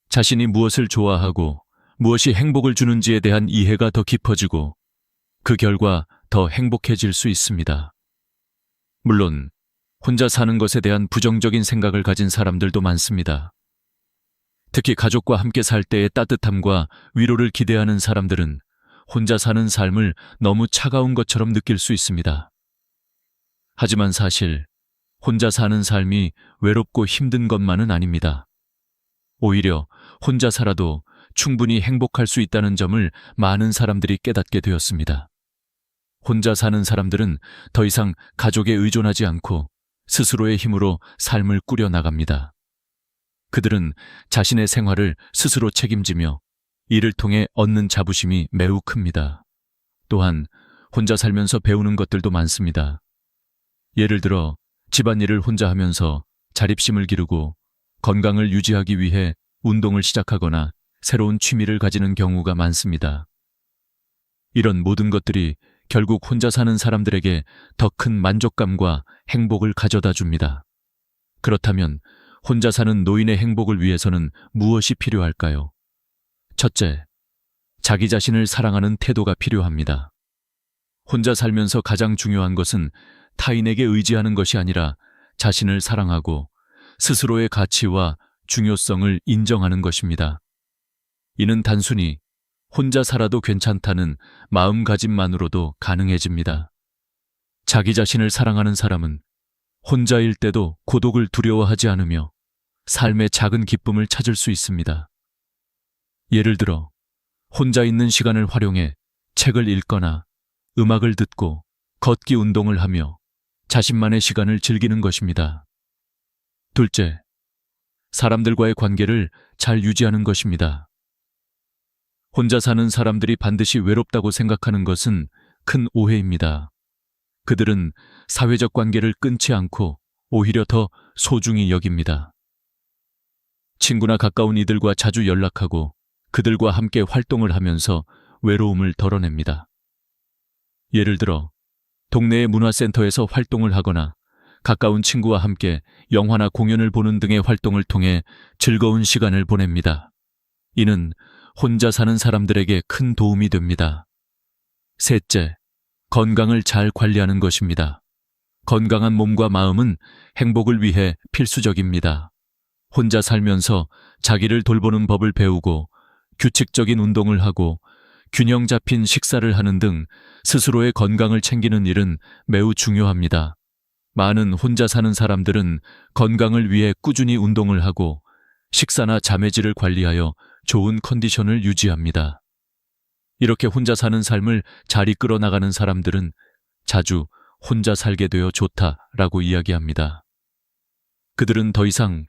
[SPEAKER 1] 자신이 무엇을 좋아하고 무엇이 행복을 주는지에 대한 이해가 더 깊어지고 그 결과 더 행복해질 수 있습니다. 물론 혼자 사는 것에 대한 부정적인 생각을 가진 사람들도 많습니다. 특히 가족과 함께 살 때의 따뜻함과 위로를 기대하는 사람들은 혼자 사는 삶을 너무 차가운 것처럼 느낄 수 있습니다. 하지만 사실 혼자 사는 삶이 외롭고 힘든 것만은 아닙니다. 오히려 혼자 살아도 충분히 행복할 수 있다는 점을 많은 사람들이 깨닫게 되었습니다. 혼자 사는 사람들은 더 이상 가족에 의존하지 않고 스스로의 힘으로 삶을 꾸려 나갑니다. 그들은 자신의 생활을 스스로 책임지며 이를 통해 얻는 자부심이 매우 큽니다. 또한 혼자 살면서 배우는 것들도 많습니다. 예를 들어 집안일을 혼자 하면서 자립심을 기르고 건강을 유지하기 위해 운동을 시작하거나 새로운 취미를 가지는 경우가 많습니다. 이런 모든 것들이 결국 혼자 사는 사람들에게 더 큰 만족감과 행복을 가져다 줍니다. 그렇다면 혼자 사는 노인의 행복을 위해서는 무엇이 필요할까요? 첫째, 자기 자신을 사랑하는 태도가 필요합니다. 혼자 살면서 가장 중요한 것은 타인에게 의지하는 것이 아니라 자신을 사랑하고 스스로의 가치와 중요성을 인정하는 것입니다. 이는 단순히 혼자 살아도 괜찮다는 마음가짐만으로도 가능해집니다. 자기 자신을 사랑하는 사람은 혼자일 때도 고독을 두려워하지 않으며 삶의 작은 기쁨을 찾을 수 있습니다. 예를 들어 혼자 있는 시간을 활용해 책을 읽거나 음악을 듣고 걷기 운동을 하며 자신만의 시간을 즐기는 것입니다. 둘째, 사람들과의 관계를 잘 유지하는 것입니다. 혼자 사는 사람들이 반드시 외롭다고 생각하는 것은 큰 오해입니다. 그들은 사회적 관계를 끊지 않고 오히려 더 소중히 여깁니다. 친구나 가까운 이들과 자주 연락하고 그들과 함께 활동을 하면서 외로움을 덜어냅니다. 예를 들어 동네의 문화센터에서 활동을 하거나 가까운 친구와 함께 영화나 공연을 보는 등의 활동을 통해 즐거운 시간을 보냅니다. 이는 혼자 사는 사람들에게 큰 도움이 됩니다. 셋째, 건강을 잘 관리하는 것입니다. 건강한 몸과 마음은 행복을 위해 필수적입니다. 혼자 살면서 자기를 돌보는 법을 배우고 규칙적인 운동을 하고 균형 잡힌 식사를 하는 등 스스로의 건강을 챙기는 일은 매우 중요합니다. 많은 혼자 사는 사람들은 건강을 위해 꾸준히 운동을 하고 식사나 잠의 질을 관리하여 좋은 컨디션을 유지합니다. 이렇게 혼자 사는 삶을 잘 이끌어 나가는 사람들은 자주 혼자 살게 되어 좋다라고 이야기합니다. 그들은 더 이상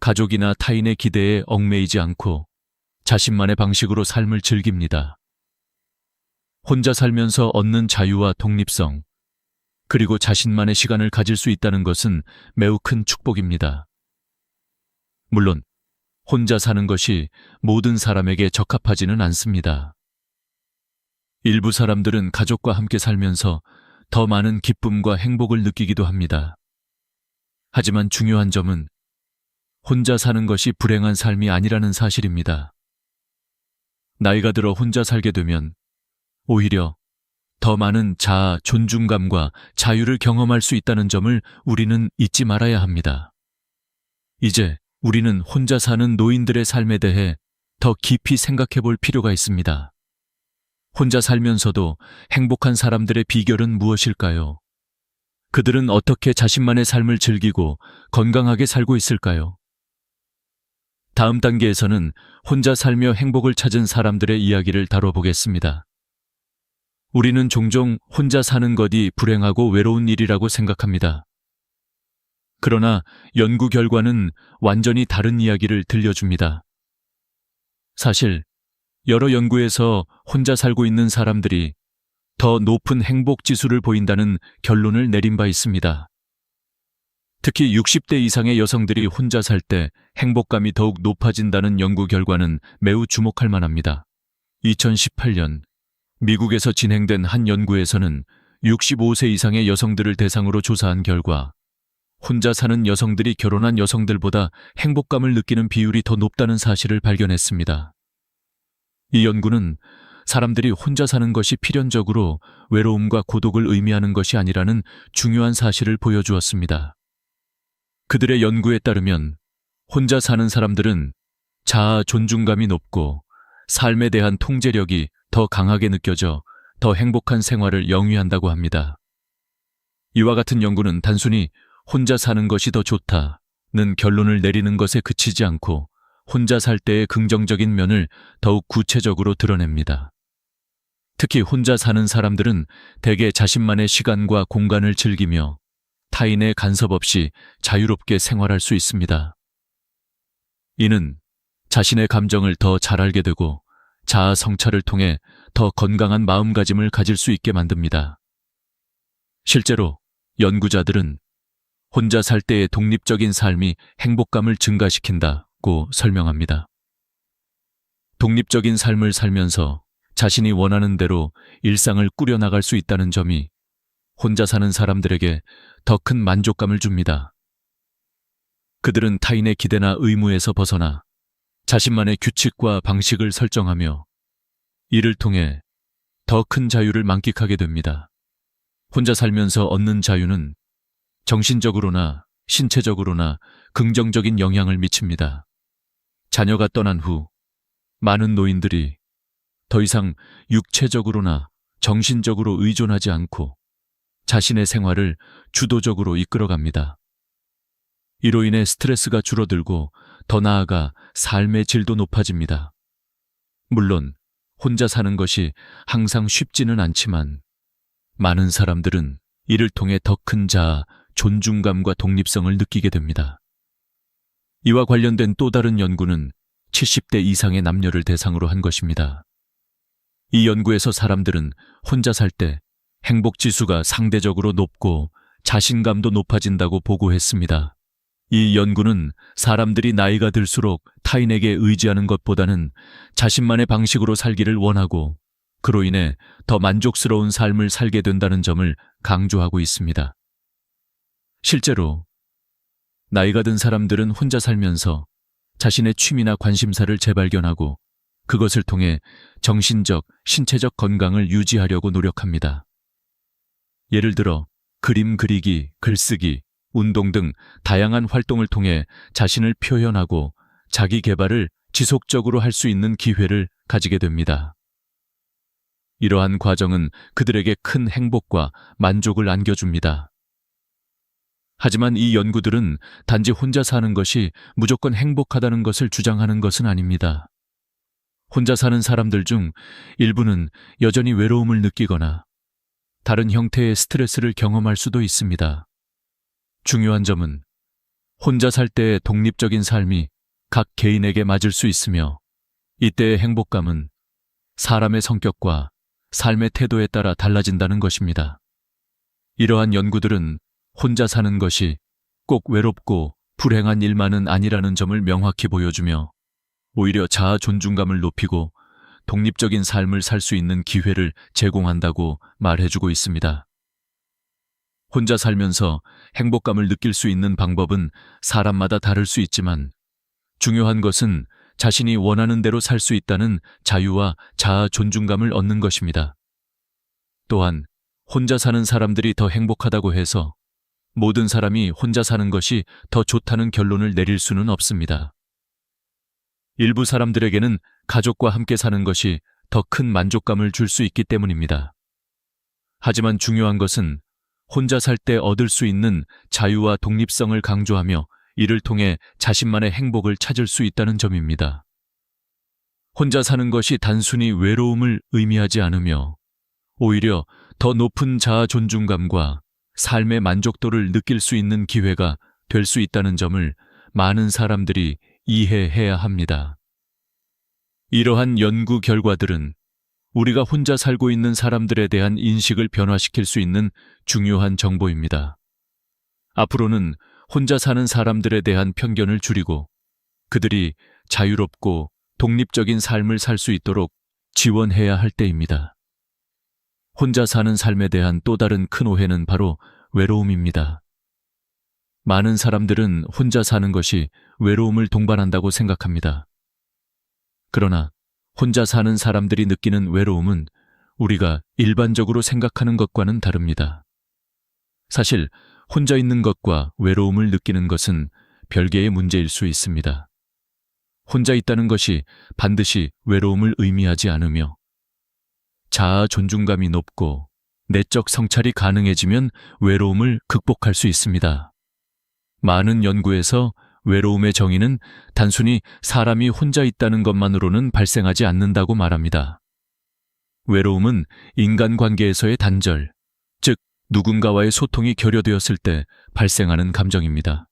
[SPEAKER 1] 가족이나 타인의 기대에 얽매이지 않고 자신만의 방식으로 삶을 즐깁니다. 혼자 살면서 얻는 자유와 독립성, 그리고 자신만의 시간을 가질 수 있다는 것은 매우 큰 축복입니다. 물론 혼자 사는 것이 모든 사람에게 적합하지는 않습니다. 일부 사람들은 가족과 함께 살면서 더 많은 기쁨과 행복을 느끼기도 합니다. 하지만 중요한 점은 혼자 사는 것이 불행한 삶이 아니라는 사실입니다. 나이가 들어 혼자 살게 되면 오히려 더 많은 자아, 존중감과 자유를 경험할 수 있다는 점을 우리는 잊지 말아야 합니다. 이제 우리는 혼자 사는 노인들의 삶에 대해 더 깊이 생각해 볼 필요가 있습니다. 혼자 살면서도 행복한 사람들의 비결은 무엇일까요? 그들은 어떻게 자신만의 삶을 즐기고 건강하게 살고 있을까요? 다음 단계에서는 혼자 살며 행복을 찾은 사람들의 이야기를 다뤄보겠습니다. 우리는 종종 혼자 사는 것이 불행하고 외로운 일이라고 생각합니다. 그러나 연구 결과는 완전히 다른 이야기를 들려줍니다. 사실 여러 연구에서 혼자 살고 있는 사람들이 더 높은 행복 지수를 보인다는 결론을 내린 바 있습니다. 특히 60대 이상의 여성들이 혼자 살 때 행복감이 더욱 높아진다는 연구 결과는 매우 주목할 만합니다. 2018년 미국에서 진행된 한 연구에서는 65세 이상의 여성들을 대상으로 조사한 결과 혼자 사는 여성들이 결혼한 여성들보다 행복감을 느끼는 비율이 더 높다는 사실을 발견했습니다. 이 연구는 사람들이 혼자 사는 것이 필연적으로 외로움과 고독을 의미하는 것이 아니라는 중요한 사실을 보여주었습니다. 그들의 연구에 따르면 혼자 사는 사람들은 자아 존중감이 높고 삶에 대한 통제력이 더 강하게 느껴져 더 행복한 생활을 영위한다고 합니다. 이와 같은 연구는 단순히 혼자 사는 것이 더 좋다는 결론을 내리는 것에 그치지 않고 혼자 살 때의 긍정적인 면을 더욱 구체적으로 드러냅니다. 특히 혼자 사는 사람들은 대개 자신만의 시간과 공간을 즐기며 타인의 간섭 없이 자유롭게 생활할 수 있습니다. 이는 자신의 감정을 더 잘 알게 되고 자아 성찰을 통해 더 건강한 마음가짐을 가질 수 있게 만듭니다. 실제로 연구자들은 혼자 살 때의 독립적인 삶이 행복감을 증가시킨다고 설명합니다. 독립적인 삶을 살면서 자신이 원하는 대로 일상을 꾸려나갈 수 있다는 점이 혼자 사는 사람들에게 더 큰 만족감을 줍니다. 그들은 타인의 기대나 의무에서 벗어나 자신만의 규칙과 방식을 설정하며 이를 통해 더 큰 자유를 만끽하게 됩니다. 혼자 살면서 얻는 자유는 정신적으로나 신체적으로나 긍정적인 영향을 미칩니다. 자녀가 떠난 후 많은 노인들이 더 이상 육체적으로나 정신적으로 의존하지 않고 자신의 생활을 주도적으로 이끌어갑니다. 이로 인해 스트레스가 줄어들고 더 나아가 삶의 질도 높아집니다. 물론 혼자 사는 것이 항상 쉽지는 않지만 많은 사람들은 이를 통해 더 큰 자아, 존중감과 독립성을 느끼게 됩니다. 이와 관련된 또 다른 연구는 70대 이상의 남녀를 대상으로 한 것입니다. 이 연구에서 사람들은 혼자 살 때 행복 지수가 상대적으로 높고 자신감도 높아진다고 보고했습니다. 이 연구는 사람들이 나이가 들수록 타인에게 의지하는 것보다는 자신만의 방식으로 살기를 원하고 그로 인해 더 만족스러운 삶을 살게 된다는 점을 강조하고 있습니다. 실제로 나이가 든 사람들은 혼자 살면서 자신의 취미나 관심사를 재발견하고 그것을 통해 정신적, 신체적 건강을 유지하려고 노력합니다. 예를 들어 그림 그리기, 글쓰기, 운동 등 다양한 활동을 통해 자신을 표현하고 자기 개발을 지속적으로 할 수 있는 기회를 가지게 됩니다. 이러한 과정은 그들에게 큰 행복과 만족을 안겨줍니다. 하지만 이 연구들은 단지 혼자 사는 것이 무조건 행복하다는 것을 주장하는 것은 아닙니다. 혼자 사는 사람들 중 일부는 여전히 외로움을 느끼거나 다른 형태의 스트레스를 경험할 수도 있습니다. 중요한 점은 혼자 살 때의 독립적인 삶이 각 개인에게 맞을 수 있으며 이때의 행복감은 사람의 성격과 삶의 태도에 따라 달라진다는 것입니다. 이러한 연구들은 혼자 사는 것이 꼭 외롭고 불행한 일만은 아니라는 점을 명확히 보여주며 오히려 자아 존중감을 높이고 독립적인 삶을 살 수 있는 기회를 제공한다고 말해주고 있습니다. 혼자 살면서 행복감을 느낄 수 있는 방법은 사람마다 다를 수 있지만 중요한 것은 자신이 원하는 대로 살 수 있다는 자유와 자아 존중감을 얻는 것입니다. 또한 혼자 사는 사람들이 더 행복하다고 해서 모든 사람이 혼자 사는 것이 더 좋다는 결론을 내릴 수는 없습니다. 일부 사람들에게는 가족과 함께 사는 것이 더 큰 만족감을 줄 수 있기 때문입니다. 하지만 중요한 것은 혼자 살 때 얻을 수 있는 자유와 독립성을 강조하며 이를 통해 자신만의 행복을 찾을 수 있다는 점입니다. 혼자 사는 것이 단순히 외로움을 의미하지 않으며 오히려 더 높은 자아 존중감과 삶의 만족도를 느낄 수 있는 기회가 될 수 있다는 점을 많은 사람들이 이해해야 합니다. 이러한 연구 결과들은 우리가 혼자 살고 있는 사람들에 대한 인식을 변화시킬 수 있는 중요한 정보입니다. 앞으로는 혼자 사는 사람들에 대한 편견을 줄이고 그들이 자유롭고 독립적인 삶을 살 수 있도록 지원해야 할 때입니다. 혼자 사는 삶에 대한 또 다른 큰 오해는 바로 외로움입니다. 많은 사람들은 혼자 사는 것이 외로움을 동반한다고 생각합니다. 그러나 혼자 사는 사람들이 느끼는 외로움은 우리가 일반적으로 생각하는 것과는 다릅니다. 사실 혼자 있는 것과 외로움을 느끼는 것은 별개의 문제일 수 있습니다. 혼자 있다는 것이 반드시 외로움을 의미하지 않으며 자아 존중감이 높고 내적 성찰이 가능해지면 외로움을 극복할 수 있습니다. 많은 연구에서 외로움의 정의는 단순히 사람이 혼자 있다는 것만으로는 발생하지 않는다고 말합니다. 외로움은 인간관계에서의 단절, 즉 누군가와의 소통이 결여되었을 때 발생하는 감정입니다.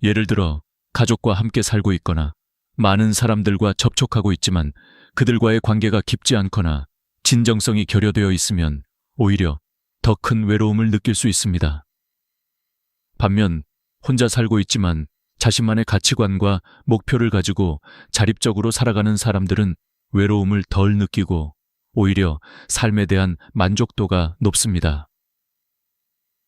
[SPEAKER 1] 예를 들어 가족과 함께 살고 있거나 많은 사람들과 접촉하고 있지만 그들과의 관계가 깊지 않거나 진정성이 결여되어 있으면 오히려 더 큰 외로움을 느낄 수 있습니다. 반면 혼자 살고 있지만 자신만의 가치관과 목표를 가지고 자립적으로 살아가는 사람들은 외로움을 덜 느끼고 오히려 삶에 대한 만족도가 높습니다.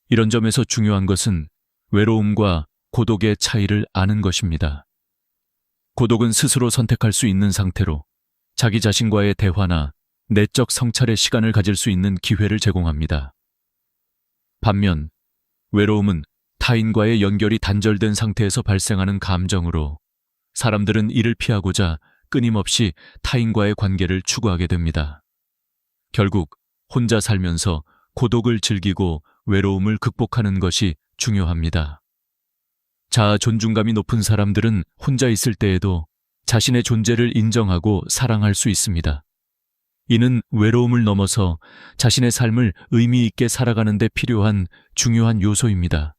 [SPEAKER 1] 이런 점에서 중요한 것은 외로움과 고독의 차이를 아는 것입니다. 고독은 스스로 선택할 수 있는 상태로 자기 자신과의 대화나 내적 성찰의 시간을 가질 수 있는 기회를 제공합니다. 반면 외로움은 타인과의 연결이 단절된 상태에서 발생하는 감정으로 사람들은 이를 피하고자 끊임없이 타인과의 관계를 추구하게 됩니다. 결국 혼자 살면서 고독을 즐기고 외로움을 극복하는 것이 중요합니다. 자아 존중감이 높은 사람들은 혼자 있을 때에도 자신의 존재를 인정하고 사랑할 수 있습니다. 이는 외로움을 넘어서 자신의 삶을 의미 있게 살아가는 데 필요한 중요한 요소입니다.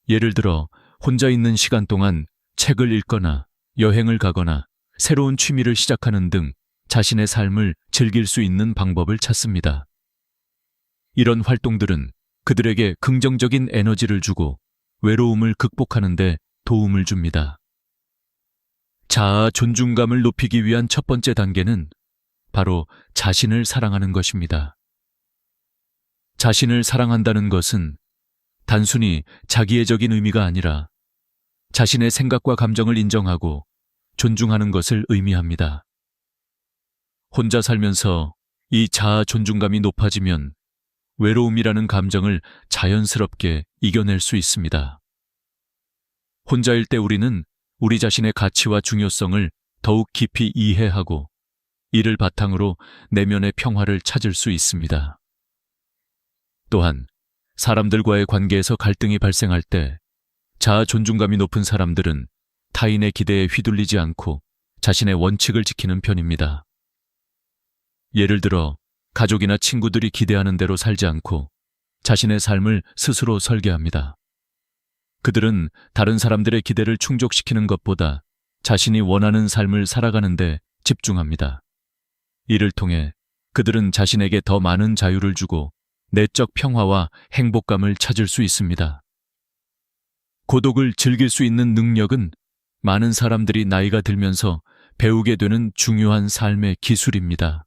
[SPEAKER 1] 예를 들어 혼자 있는 시간 동안 책을 읽거나 여행을 가거나 새로운 취미를 시작하는 등 자신의 삶을 즐길 수 있는 방법을 찾습니다. 이런 활동들은 그들에게 긍정적인 에너지를 주고 외로움을 극복하는 데 도움을 줍니다. 자아 존중감을 높이기 위한 첫 번째 단계는 바로 자신을 사랑하는 것입니다. 자신을 사랑한다는 것은 단순히 자기애적인 의미가 아니라 자신의 생각과 감정을 인정하고 존중하는 것을 의미합니다. 혼자 살면서 이 자아 존중감이 높아지면 외로움이라는 감정을 자연스럽게 이겨낼 수 있습니다. 혼자일 때 우리는 우리 자신의 가치와 중요성을 더욱 깊이 이해하고 이를 바탕으로 내면의 평화를 찾을 수 있습니다. 또한 사람들과의 관계에서 갈등이 발생할 때 자아 존중감이 높은 사람들은 타인의 기대에 휘둘리지 않고 자신의 원칙을 지키는 편입니다. 예를 들어 가족이나 친구들이 기대하는 대로 살지 않고 자신의 삶을 스스로 설계합니다. 그들은 다른 사람들의 기대를 충족시키는 것보다 자신이 원하는 삶을 살아가는 데 집중합니다. 이를 통해 그들은 자신에게 더 많은 자유를 주고 내적 평화와 행복감을 찾을 수 있습니다. 고독을 즐길 수 있는 능력은 많은 사람들이 나이가 들면서 배우게 되는 중요한 삶의 기술입니다.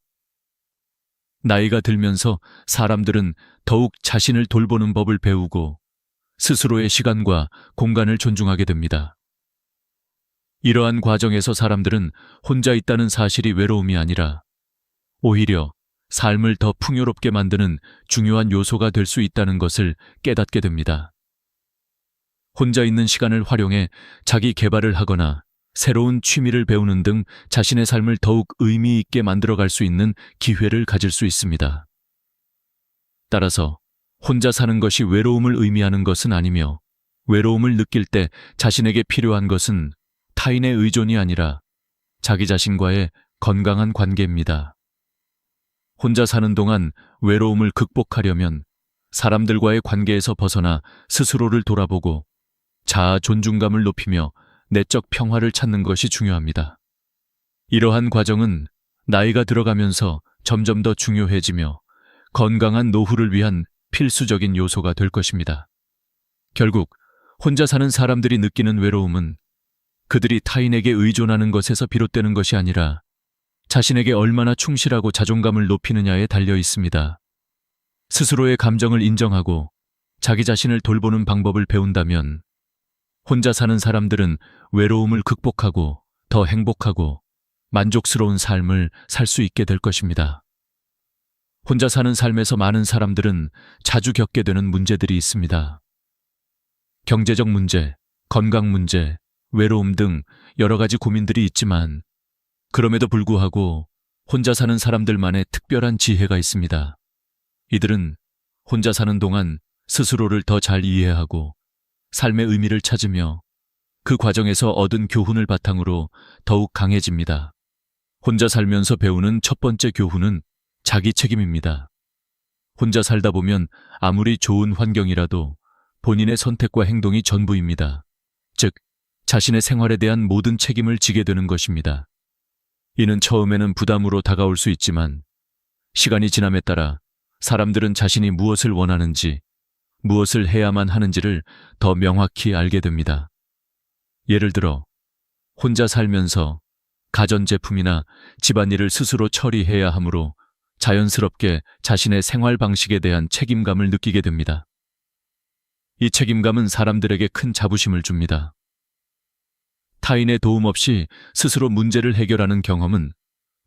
[SPEAKER 1] 나이가 들면서 사람들은 더욱 자신을 돌보는 법을 배우고 스스로의 시간과 공간을 존중하게 됩니다. 이러한 과정에서 사람들은 혼자 있다는 사실이 외로움이 아니라 오히려 삶을 더 풍요롭게 만드는 중요한 요소가 될 수 있다는 것을 깨닫게 됩니다. 혼자 있는 시간을 활용해 자기 개발을 하거나 새로운 취미를 배우는 등 자신의 삶을 더욱 의미 있게 만들어갈 수 있는 기회를 가질 수 있습니다. 따라서 혼자 사는 것이 외로움을 의미하는 것은 아니며, 외로움을 느낄 때 자신에게 필요한 것은 타인의 의존이 아니라 자기 자신과의 건강한 관계입니다. 혼자 사는 동안 외로움을 극복하려면 사람들과의 관계에서 벗어나 스스로를 돌아보고 자아 존중감을 높이며 내적 평화를 찾는 것이 중요합니다. 이러한 과정은 나이가 들어가면서 점점 더 중요해지며 건강한 노후를 위한 필수적인 요소가 될 것입니다. 결국 혼자 사는 사람들이 느끼는 외로움은 그들이 타인에게 의존하는 것에서 비롯되는 것이 아니라 자신에게 얼마나 충실하고 자존감을 높이느냐에 달려 있습니다. 스스로의 감정을 인정하고 자기 자신을 돌보는 방법을 배운다면 혼자 사는 사람들은 외로움을 극복하고 더 행복하고 만족스러운 삶을 살 수 있게 될 것입니다. 혼자 사는 삶에서 많은 사람들은 자주 겪게 되는 문제들이 있습니다. 경제적 문제, 건강 문제, 외로움 등 여러 가지 고민들이 있지만 그럼에도 불구하고 혼자 사는 사람들만의 특별한 지혜가 있습니다. 이들은 혼자 사는 동안 스스로를 더 잘 이해하고 삶의 의미를 찾으며 그 과정에서 얻은 교훈을 바탕으로 더욱 강해집니다. 혼자 살면서 배우는 첫 번째 교훈은 자기 책임입니다. 혼자 살다 보면 아무리 좋은 환경이라도 본인의 선택과 행동이 전부입니다. 즉, 자신의 생활에 대한 모든 책임을 지게 되는 것입니다. 이는 처음에는 부담으로 다가올 수 있지만 시간이 지남에 따라 사람들은 자신이 무엇을 원하는지, 무엇을 해야만 하는지를 더 명확히 알게 됩니다. 예를 들어 혼자 살면서 가전제품이나 집안일을 스스로 처리해야 하므로 자연스럽게 자신의 생활 방식에 대한 책임감을 느끼게 됩니다. 이 책임감은 사람들에게 큰 자부심을 줍니다. 타인의 도움 없이 스스로 문제를 해결하는 경험은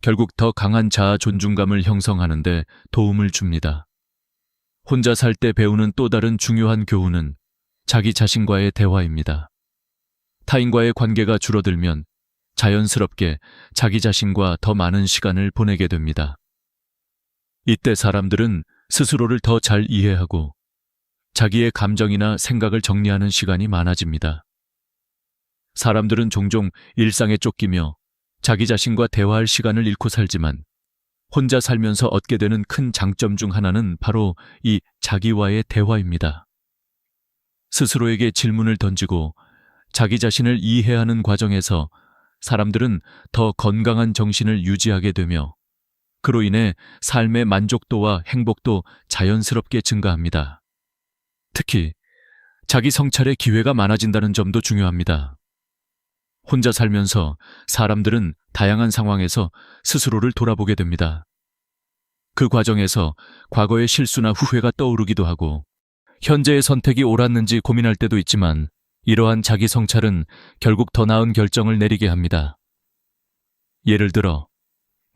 [SPEAKER 1] 결국 더 강한 자아 존중감을 형성하는 데 도움을 줍니다. 혼자 살 때 배우는 또 다른 중요한 교훈은 자기 자신과의 대화입니다. 타인과의 관계가 줄어들면 자연스럽게 자기 자신과 더 많은 시간을 보내게 됩니다. 이때 사람들은 스스로를 더 잘 이해하고 자기의 감정이나 생각을 정리하는 시간이 많아집니다. 사람들은 종종 일상에 쫓기며 자기 자신과 대화할 시간을 잃고 살지만 혼자 살면서 얻게 되는 큰 장점 중 하나는 바로 이 자기와의 대화입니다. 스스로에게 질문을 던지고 자기 자신을 이해하는 과정에서 사람들은 더 건강한 정신을 유지하게 되며 그로 인해 삶의 만족도와 행복도 자연스럽게 증가합니다. 특히 자기 성찰의 기회가 많아진다는 점도 중요합니다. 혼자 살면서 사람들은 다양한 상황에서 스스로를 돌아보게 됩니다. 그 과정에서 과거의 실수나 후회가 떠오르기도 하고 현재의 선택이 옳았는지 고민할 때도 있지만 이러한 자기 성찰은 결국 더 나은 결정을 내리게 합니다. 예를 들어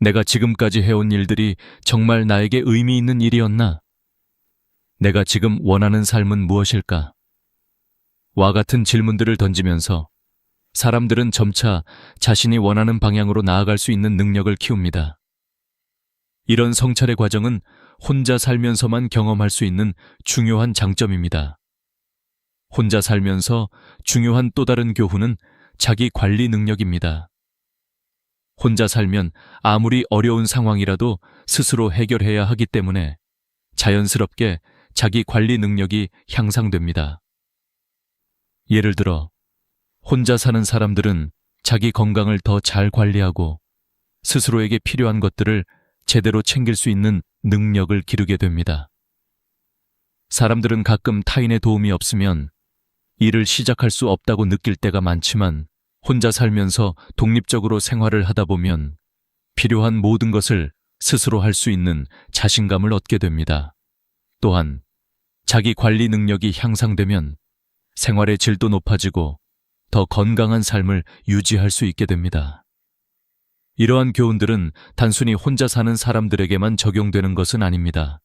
[SPEAKER 1] 내가 지금까지 해온 일들이 정말 나에게 의미 있는 일이었나? 내가 지금 원하는 삶은 무엇일까? 와 같은 질문들을 던지면서 사람들은 점차 자신이 원하는 방향으로 나아갈 수 있는 능력을 키웁니다. 이런 성찰의 과정은 혼자 살면서만 경험할 수 있는 중요한 장점입니다. 혼자 살면서 중요한 또 다른 교훈은 자기 관리 능력입니다. 혼자 살면 아무리 어려운 상황이라도 스스로 해결해야 하기 때문에 자연스럽게 자기 관리 능력이 향상됩니다. 예를 들어 혼자 사는 사람들은 자기 건강을 더 잘 관리하고 스스로에게 필요한 것들을 제대로 챙길 수 있는 능력을 기르게 됩니다. 사람들은 가끔 타인의 도움이 없으면 일을 시작할 수 없다고 느낄 때가 많지만 혼자 살면서 독립적으로 생활을 하다 보면 필요한 모든 것을 스스로 할 수 있는 자신감을 얻게 됩니다. 또한 자기 관리 능력이 향상되면 생활의 질도 높아지고 더 건강한 삶을 유지할 수 있게 됩니다. 이러한 교훈들은 단순히 혼자 사는 사람들에게만 적용되는 것은 아닙니다.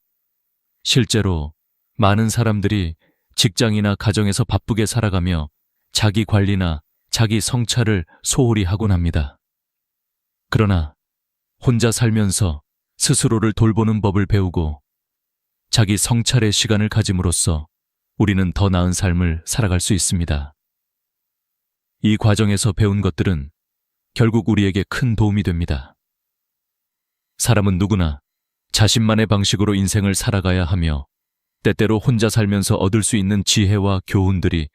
[SPEAKER 1] 실제로 많은 사람들이 직장이나 가정에서 바쁘게 살아가며 자기 관리나 자기 성찰을 소홀히 하곤 합니다. 그러나 혼자 살면서 스스로를 돌보는 법을 배우고 자기 성찰의 시간을 가짐으로써 우리는 더 나은 삶을 살아갈 수 있습니다. 이 과정에서 배운 것들은 결국 우리에게 큰 도움이 됩니다. 사람은 누구나 자신만의 방식으로 인생을 살아가야 하며 때때로 혼자 살면서 얻을 수 있는 지혜와 교훈들이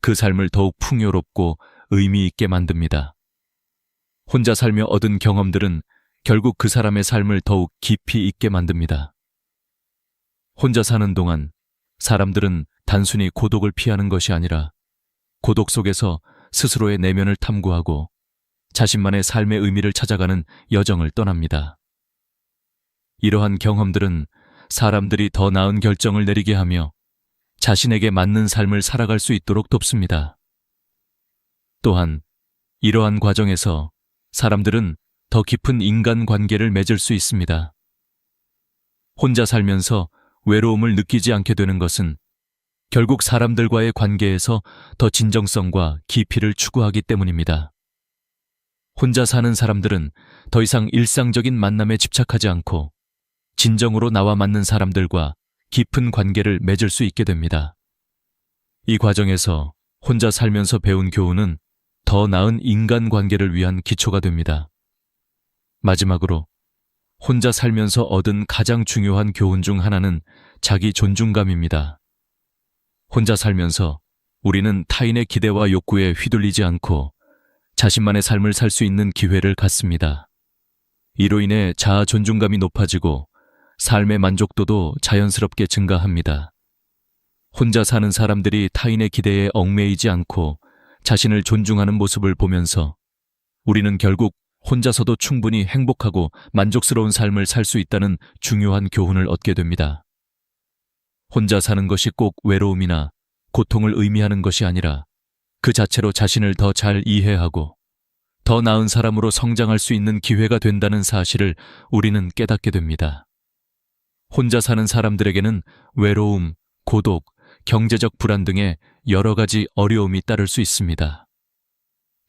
[SPEAKER 1] 그 삶을 더욱 풍요롭고 의미 있게 만듭니다. 혼자 살며 얻은 경험들은 결국 그 사람의 삶을 더욱 깊이 있게 만듭니다. 혼자 사는 동안 사람들은 단순히 고독을 피하는 것이 아니라 고독 속에서 스스로의 내면을 탐구하고 자신만의 삶의 의미를 찾아가는 여정을 떠납니다. 이러한 경험들은 사람들이 더 나은 결정을 내리게 하며 자신에게 맞는 삶을 살아갈 수 있도록 돕습니다. 또한 이러한 과정에서 사람들은 더 깊은 인간관계를 맺을 수 있습니다. 혼자 살면서 외로움을 느끼지 않게 되는 것은 결국 사람들과의 관계에서 더 진정성과 깊이를 추구하기 때문입니다. 혼자 사는 사람들은 더 이상 일상적인 만남에 집착하지 않고 진정으로 나와 맞는 사람들과 깊은 관계를 맺을 수 있게 됩니다. 이 과정에서 혼자 살면서 배운 교훈은 더 나은 인간관계를 위한 기초가 됩니다. 마지막으로 혼자 살면서 얻은 가장 중요한 교훈 중 하나는 자기 존중감입니다. 혼자 살면서 우리는 타인의 기대와 욕구에 휘둘리지 않고 자신만의 삶을 살 수 있는 기회를 갖습니다. 이로 인해 자아 존중감이 높아지고 삶의 만족도도 자연스럽게 증가합니다. 혼자 사는 사람들이 타인의 기대에 얽매이지 않고 자신을 존중하는 모습을 보면서 우리는 결국 혼자서도 충분히 행복하고 만족스러운 삶을 살 수 있다는 중요한 교훈을 얻게 됩니다. 혼자 사는 것이 꼭 외로움이나 고통을 의미하는 것이 아니라 그 자체로 자신을 더 잘 이해하고 더 나은 사람으로 성장할 수 있는 기회가 된다는 사실을 우리는 깨닫게 됩니다. 혼자 사는 사람들에게는 외로움, 고독, 경제적 불안 등의 여러 가지 어려움이 따를 수 있습니다.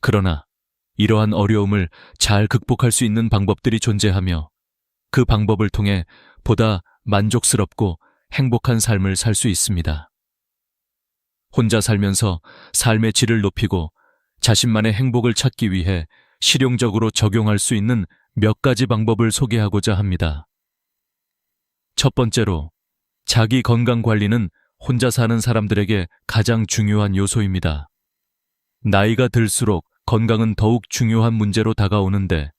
[SPEAKER 1] 그러나 이러한 어려움을 잘 극복할 수 있는 방법들이 존재하며 그 방법을 통해 보다 만족스럽고 행복한 삶을 살 수 있습니다. 혼자 살면서 삶의 질을 높이고 자신만의 행복을 찾기 위해 실용적으로 적용할 수 있는 몇 가지 방법을 소개하고자 합니다. 첫 번째로, 자기 건강 관리는 혼자 사는 사람들에게 가장 중요한 요소입니다. 나이가 들수록 건강은 더욱 중요한 문제로 다가오는데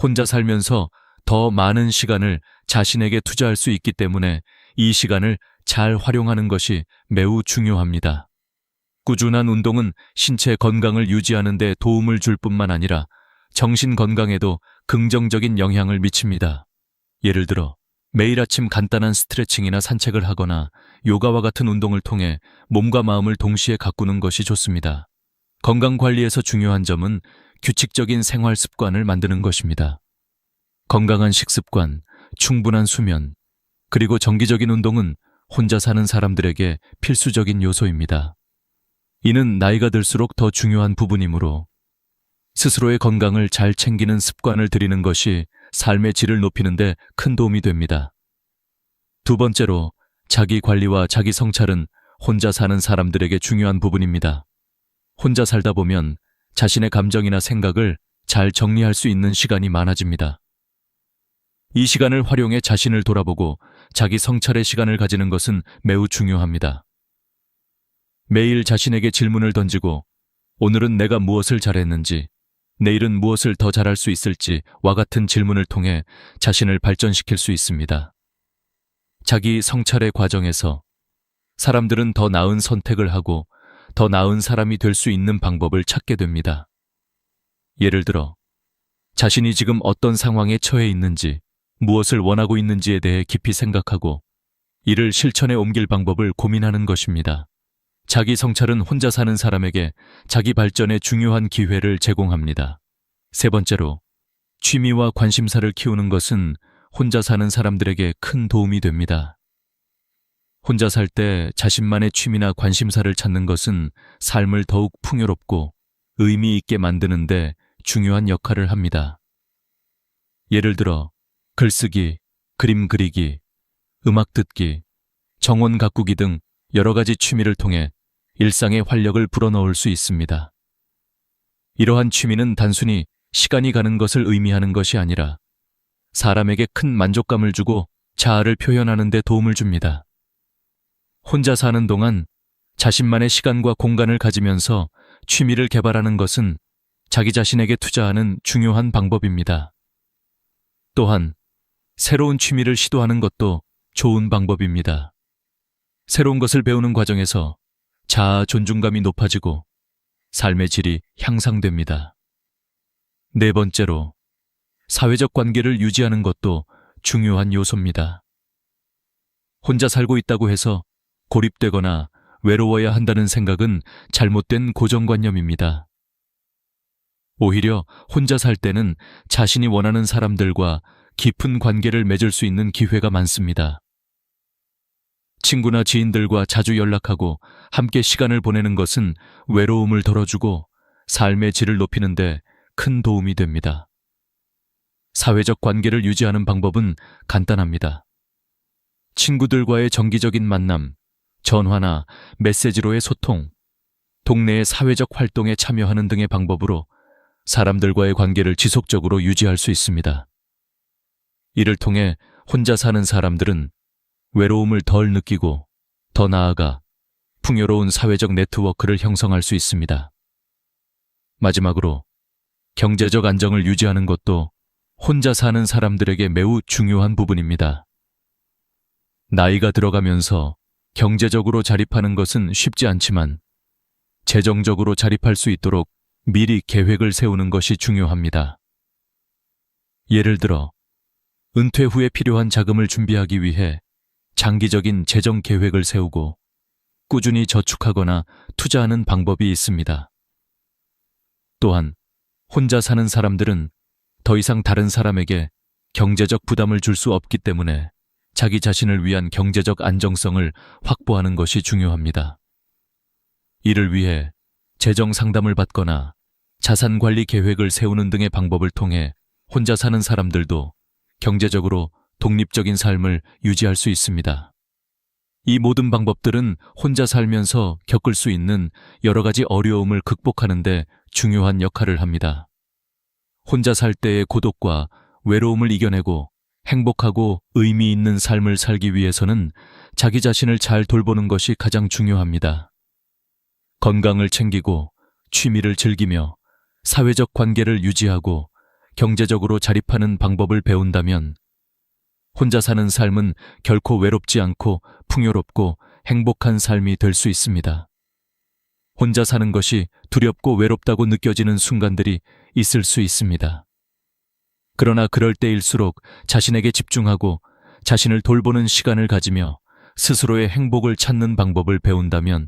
[SPEAKER 1] 혼자 살면서 더 많은 시간을 자신에게 투자할 수 있기 때문에 이 시간을 잘 활용하는 것이 매우 중요합니다. 꾸준한 운동은 신체 건강을 유지하는 데 도움을 줄 뿐만 아니라 정신 건강에도 긍정적인 영향을 미칩니다. 예를 들어 매일 아침 간단한 스트레칭이나 산책을 하거나 요가와 같은 운동을 통해 몸과 마음을 동시에 가꾸는 것이 좋습니다. 건강관리에서 중요한 점은 규칙적인 생활 습관을 만드는 것입니다. 건강한 식습관, 충분한 수면, 그리고 정기적인 운동은 혼자 사는 사람들에게 필수적인 요소입니다. 이는 나이가 들수록 더 중요한 부분이므로 스스로의 건강을 잘 챙기는 습관을 들이는 것이 삶의 질을 높이는 데 큰 도움이 됩니다. 두 번째로, 자기 관리와 자기 성찰은 혼자 사는 사람들에게 중요한 부분입니다. 혼자 살다 보면 자신의 감정이나 생각을 잘 정리할 수 있는 시간이 많아집니다. 이 시간을 활용해 자신을 돌아보고 자기 성찰의 시간을 가지는 것은 매우 중요합니다. 매일 자신에게 질문을 던지고 오늘은 내가 무엇을 잘했는지, 내일은 무엇을 더 잘할 수 있을지와 같은 질문을 통해 자신을 발전시킬 수 있습니다. 자기 성찰의 과정에서 사람들은 더 나은 선택을 하고 더 나은 사람이 될 수 있는 방법을 찾게 됩니다. 예를 들어, 자신이 지금 어떤 상황에 처해 있는지, 무엇을 원하고 있는지에 대해 깊이 생각하고 이를 실천에 옮길 방법을 고민하는 것입니다. 자기 성찰은 혼자 사는 사람에게 자기 발전에 중요한 기회를 제공합니다. 세 번째로, 취미와 관심사를 키우는 것은 혼자 사는 사람들에게 큰 도움이 됩니다. 혼자 살 때 자신만의 취미나 관심사를 찾는 것은 삶을 더욱 풍요롭고 의미 있게 만드는 데 중요한 역할을 합니다. 예를 들어 글쓰기, 그림 그리기, 음악 듣기, 정원 가꾸기 등 여러 가지 취미를 통해 일상에 활력을 불어넣을 수 있습니다. 이러한 취미는 단순히 시간이 가는 것을 의미하는 것이 아니라 사람에게 큰 만족감을 주고 자아를 표현하는 데 도움을 줍니다. 혼자 사는 동안 자신만의 시간과 공간을 가지면서 취미를 개발하는 것은 자기 자신에게 투자하는 중요한 방법입니다. 또한 새로운 취미를 시도하는 것도 좋은 방법입니다. 새로운 것을 배우는 과정에서 자아 존중감이 높아지고 삶의 질이 향상됩니다. 네 번째로, 사회적 관계를 유지하는 것도 중요한 요소입니다. 혼자 살고 있다고 해서 고립되거나 외로워야 한다는 생각은 잘못된 고정관념입니다. 오히려 혼자 살 때는 자신이 원하는 사람들과 깊은 관계를 맺을 수 있는 기회가 많습니다. 친구나 지인들과 자주 연락하고 함께 시간을 보내는 것은 외로움을 덜어주고 삶의 질을 높이는 데 큰 도움이 됩니다. 사회적 관계를 유지하는 방법은 간단합니다. 친구들과의 정기적인 만남, 전화나 메시지로의 소통, 동네의 사회적 활동에 참여하는 등의 방법으로 사람들과의 관계를 지속적으로 유지할 수 있습니다. 이를 통해 혼자 사는 사람들은 외로움을 덜 느끼고 더 나아가 풍요로운 사회적 네트워크를 형성할 수 있습니다. 마지막으로, 경제적 안정을 유지하는 것도 혼자 사는 사람들에게 매우 중요한 부분입니다. 나이가 들어가면서 경제적으로 자립하는 것은 쉽지 않지만 재정적으로 자립할 수 있도록 미리 계획을 세우는 것이 중요합니다. 예를 들어, 은퇴 후에 필요한 자금을 준비하기 위해 장기적인 재정 계획을 세우고 꾸준히 저축하거나 투자하는 방법이 있습니다. 또한 혼자 사는 사람들은 더 이상 다른 사람에게 경제적 부담을 줄 수 없기 때문에 자기 자신을 위한 경제적 안정성을 확보하는 것이 중요합니다. 이를 위해 재정 상담을 받거나 자산 관리 계획을 세우는 등의 방법을 통해 혼자 사는 사람들도 경제적으로 독립적인 삶을 유지할 수 있습니다. 이 모든 방법들은 혼자 살면서 겪을 수 있는 여러 가지 어려움을 극복하는 데 중요한 역할을 합니다. 혼자 살 때의 고독과 외로움을 이겨내고 행복하고 의미 있는 삶을 살기 위해서는 자기 자신을 잘 돌보는 것이 가장 중요합니다. 건강을 챙기고 취미를 즐기며 사회적 관계를 유지하고 경제적으로 자립하는 방법을 배운다면 혼자 사는 삶은 결코 외롭지 않고 풍요롭고 행복한 삶이 될 수 있습니다. 혼자 사는 것이 두렵고 외롭다고 느껴지는 순간들이 있을 수 있습니다. 그러나 그럴 때일수록 자신에게 집중하고 자신을 돌보는 시간을 가지며 스스로의 행복을 찾는 방법을 배운다면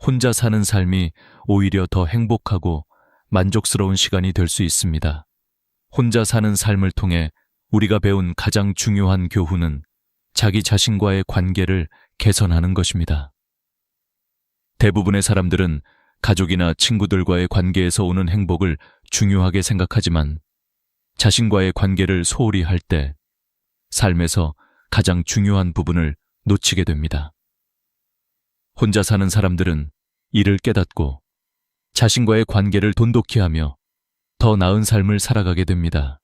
[SPEAKER 1] 혼자 사는 삶이 오히려 더 행복하고 만족스러운 시간이 될 수 있습니다. 혼자 사는 삶을 통해 우리가 배운 가장 중요한 교훈은 자기 자신과의 관계를 개선하는 것입니다. 대부분의 사람들은 가족이나 친구들과의 관계에서 오는 행복을 중요하게 생각하지만 자신과의 관계를 소홀히 할 때 삶에서 가장 중요한 부분을 놓치게 됩니다. 혼자 사는 사람들은 이를 깨닫고 자신과의 관계를 돈독히 하며 더 나은 삶을 살아가게 됩니다.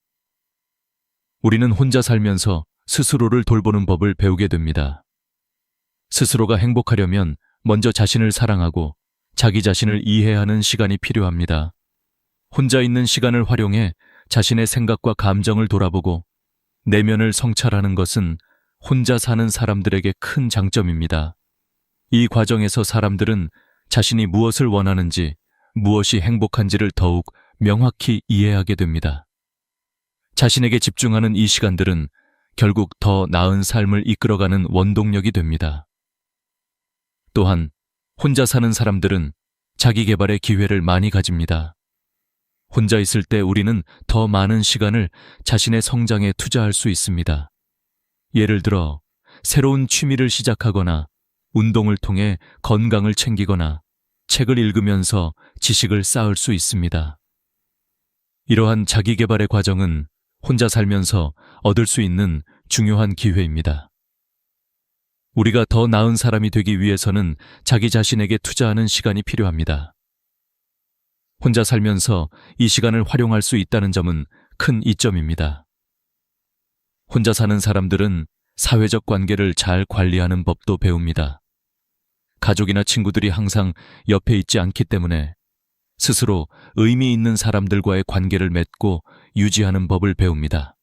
[SPEAKER 1] 우리는 혼자 살면서 스스로를 돌보는 법을 배우게 됩니다. 스스로가 행복하려면 먼저 자신을 사랑하고 자기 자신을 이해하는 시간이 필요합니다. 혼자 있는 시간을 활용해 자신의 생각과 감정을 돌아보고 내면을 성찰하는 것은 혼자 사는 사람들에게 큰 장점입니다. 이 과정에서 사람들은 자신이 무엇을 원하는지, 무엇이 행복한지를 더욱 명확히 이해하게 됩니다. 자신에게 집중하는 이 시간들은 결국 더 나은 삶을 이끌어가는 원동력이 됩니다. 또한 혼자 사는 사람들은 자기 개발의 기회를 많이 가집니다. 혼자 있을 때 우리는 더 많은 시간을 자신의 성장에 투자할 수 있습니다. 예를 들어, 새로운 취미를 시작하거나 운동을 통해 건강을 챙기거나 책을 읽으면서 지식을 쌓을 수 있습니다. 이러한 자기 개발의 과정은 혼자 살면서 얻을 수 있는 중요한 기회입니다. 우리가 더 나은 사람이 되기 위해서는 자기 자신에게 투자하는 시간이 필요합니다. 혼자 살면서 이 시간을 활용할 수 있다는 점은 큰 이점입니다. 혼자 사는 사람들은 사회적 관계를 잘 관리하는 법도 배웁니다. 가족이나 친구들이 항상 옆에 있지 않기 때문에 스스로 의미 있는 사람들과의 관계를 맺고 유지하는 법을 배웁니다.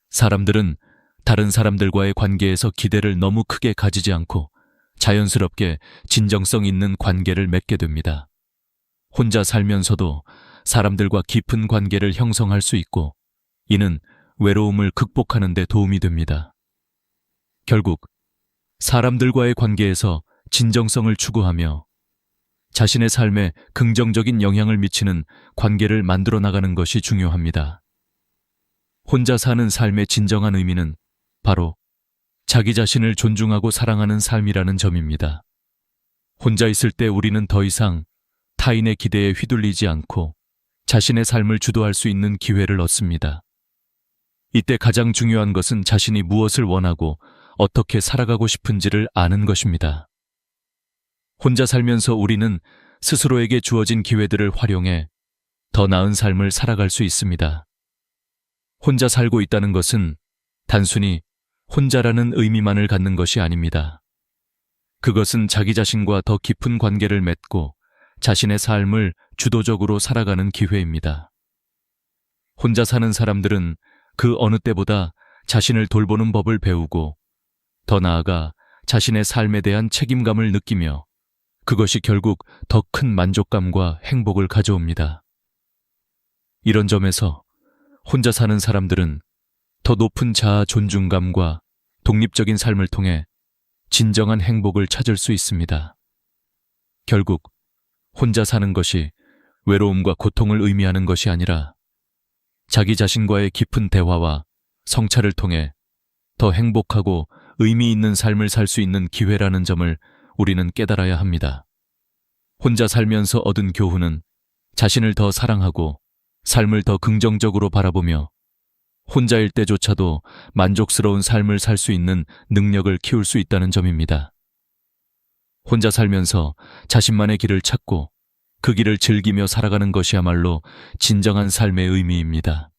[SPEAKER 1] 사람들은 다른 사람들과의 관계에서 기대를 너무 크게 가지지 않고 자연스럽게 진정성 있는 관계를 맺게 됩니다. 혼자 살면서도 사람들과 깊은 관계를 형성할 수 있고, 이는 외로움을 극복하는 데 도움이 됩니다. 결국 사람들과의 관계에서 진정성을 추구하며 자신의 삶에 긍정적인 영향을 미치는 관계를 만들어 나가는 것이 중요합니다. 혼자 사는 삶의 진정한 의미는 바로 자기 자신을 존중하고 사랑하는 삶이라는 점입니다. 혼자 있을 때 우리는 더 이상 타인의 기대에 휘둘리지 않고 자신의 삶을 주도할 수 있는 기회를 얻습니다. 이때 가장 중요한 것은 자신이 무엇을 원하고 어떻게 살아가고 싶은지를 아는 것입니다. 혼자 살면서 우리는 스스로에게 주어진 기회들을 활용해 더 나은 삶을 살아갈 수 있습니다. 혼자 살고 있다는 것은 단순히 혼자라는 의미만을 갖는 것이 아닙니다. 그것은 자기 자신과 더 깊은 관계를 맺고 자신의 삶을 주도적으로 살아가는 기회입니다. 혼자 사는 사람들은 그 어느 때보다 자신을 돌보는 법을 배우고 더 나아가 자신의 삶에 대한 책임감을 느끼며 그것이 결국 더 큰 만족감과 행복을 가져옵니다. 이런 점에서 혼자 사는 사람들은 더 높은 자아 존중감과 독립적인 삶을 통해 진정한 행복을 찾을 수 있습니다. 결국 혼자 사는 것이 외로움과 고통을 의미하는 것이 아니라 자기 자신과의 깊은 대화와 성찰을 통해 더 행복하고 의미 있는 삶을 살 수 있는 기회라는 점을 우리는 깨달아야 합니다. 혼자 살면서 얻은 교훈은 자신을 더 사랑하고 삶을 더 긍정적으로 바라보며 혼자일 때조차도 만족스러운 삶을 살 수 있는 능력을 키울 수 있다는 점입니다. 혼자 살면서 자신만의 길을 찾고 그 길을 즐기며 살아가는 것이야말로 진정한 삶의 의미입니다.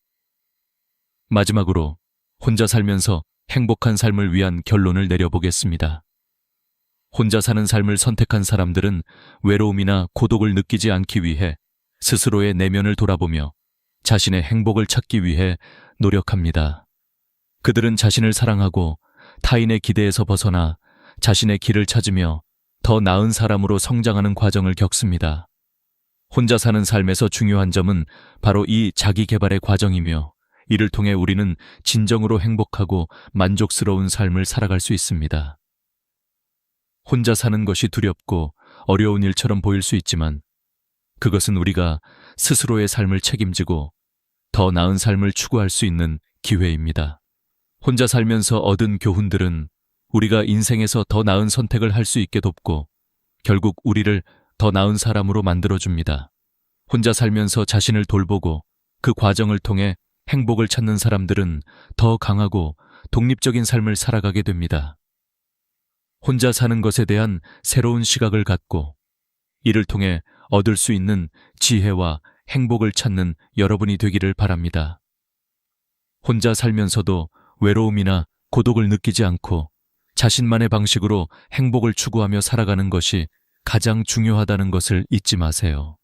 [SPEAKER 1] 마지막으로 혼자 살면서 행복한 삶을 위한 결론을 내려보겠습니다. 혼자 사는 삶을 선택한 사람들은 외로움이나 고독을 느끼지 않기 위해 스스로의 내면을 돌아보며 자신의 행복을 찾기 위해 노력합니다. 그들은 자신을 사랑하고 타인의 기대에서 벗어나 자신의 길을 찾으며 더 나은 사람으로 성장하는 과정을 겪습니다. 혼자 사는 삶에서 중요한 점은 바로 이 자기 개발의 과정이며 이를 통해 우리는 진정으로 행복하고 만족스러운 삶을 살아갈 수 있습니다. 혼자 사는 것이 두렵고 어려운 일처럼 보일 수 있지만 그것은 우리가 스스로의 삶을 책임지고 더 나은 삶을 추구할 수 있는 기회입니다. 혼자 살면서 얻은 교훈들은 우리가 인생에서 더 나은 선택을 할 수 있게 돕고 결국 우리를 더 나은 사람으로 만들어줍니다. 혼자 살면서 자신을 돌보고 그 과정을 통해 행복을 찾는 사람들은 더 강하고 독립적인 삶을 살아가게 됩니다. 혼자 사는 것에 대한 새로운 시각을 갖고 이를 통해 얻을 수 있는 지혜와 행복을 찾는 여러분이 되기를 바랍니다. 혼자 살면서도 외로움이나 고독을 느끼지 않고 자신만의 방식으로 행복을 추구하며 살아가는 것이 가장 중요하다는 것을 잊지 마세요.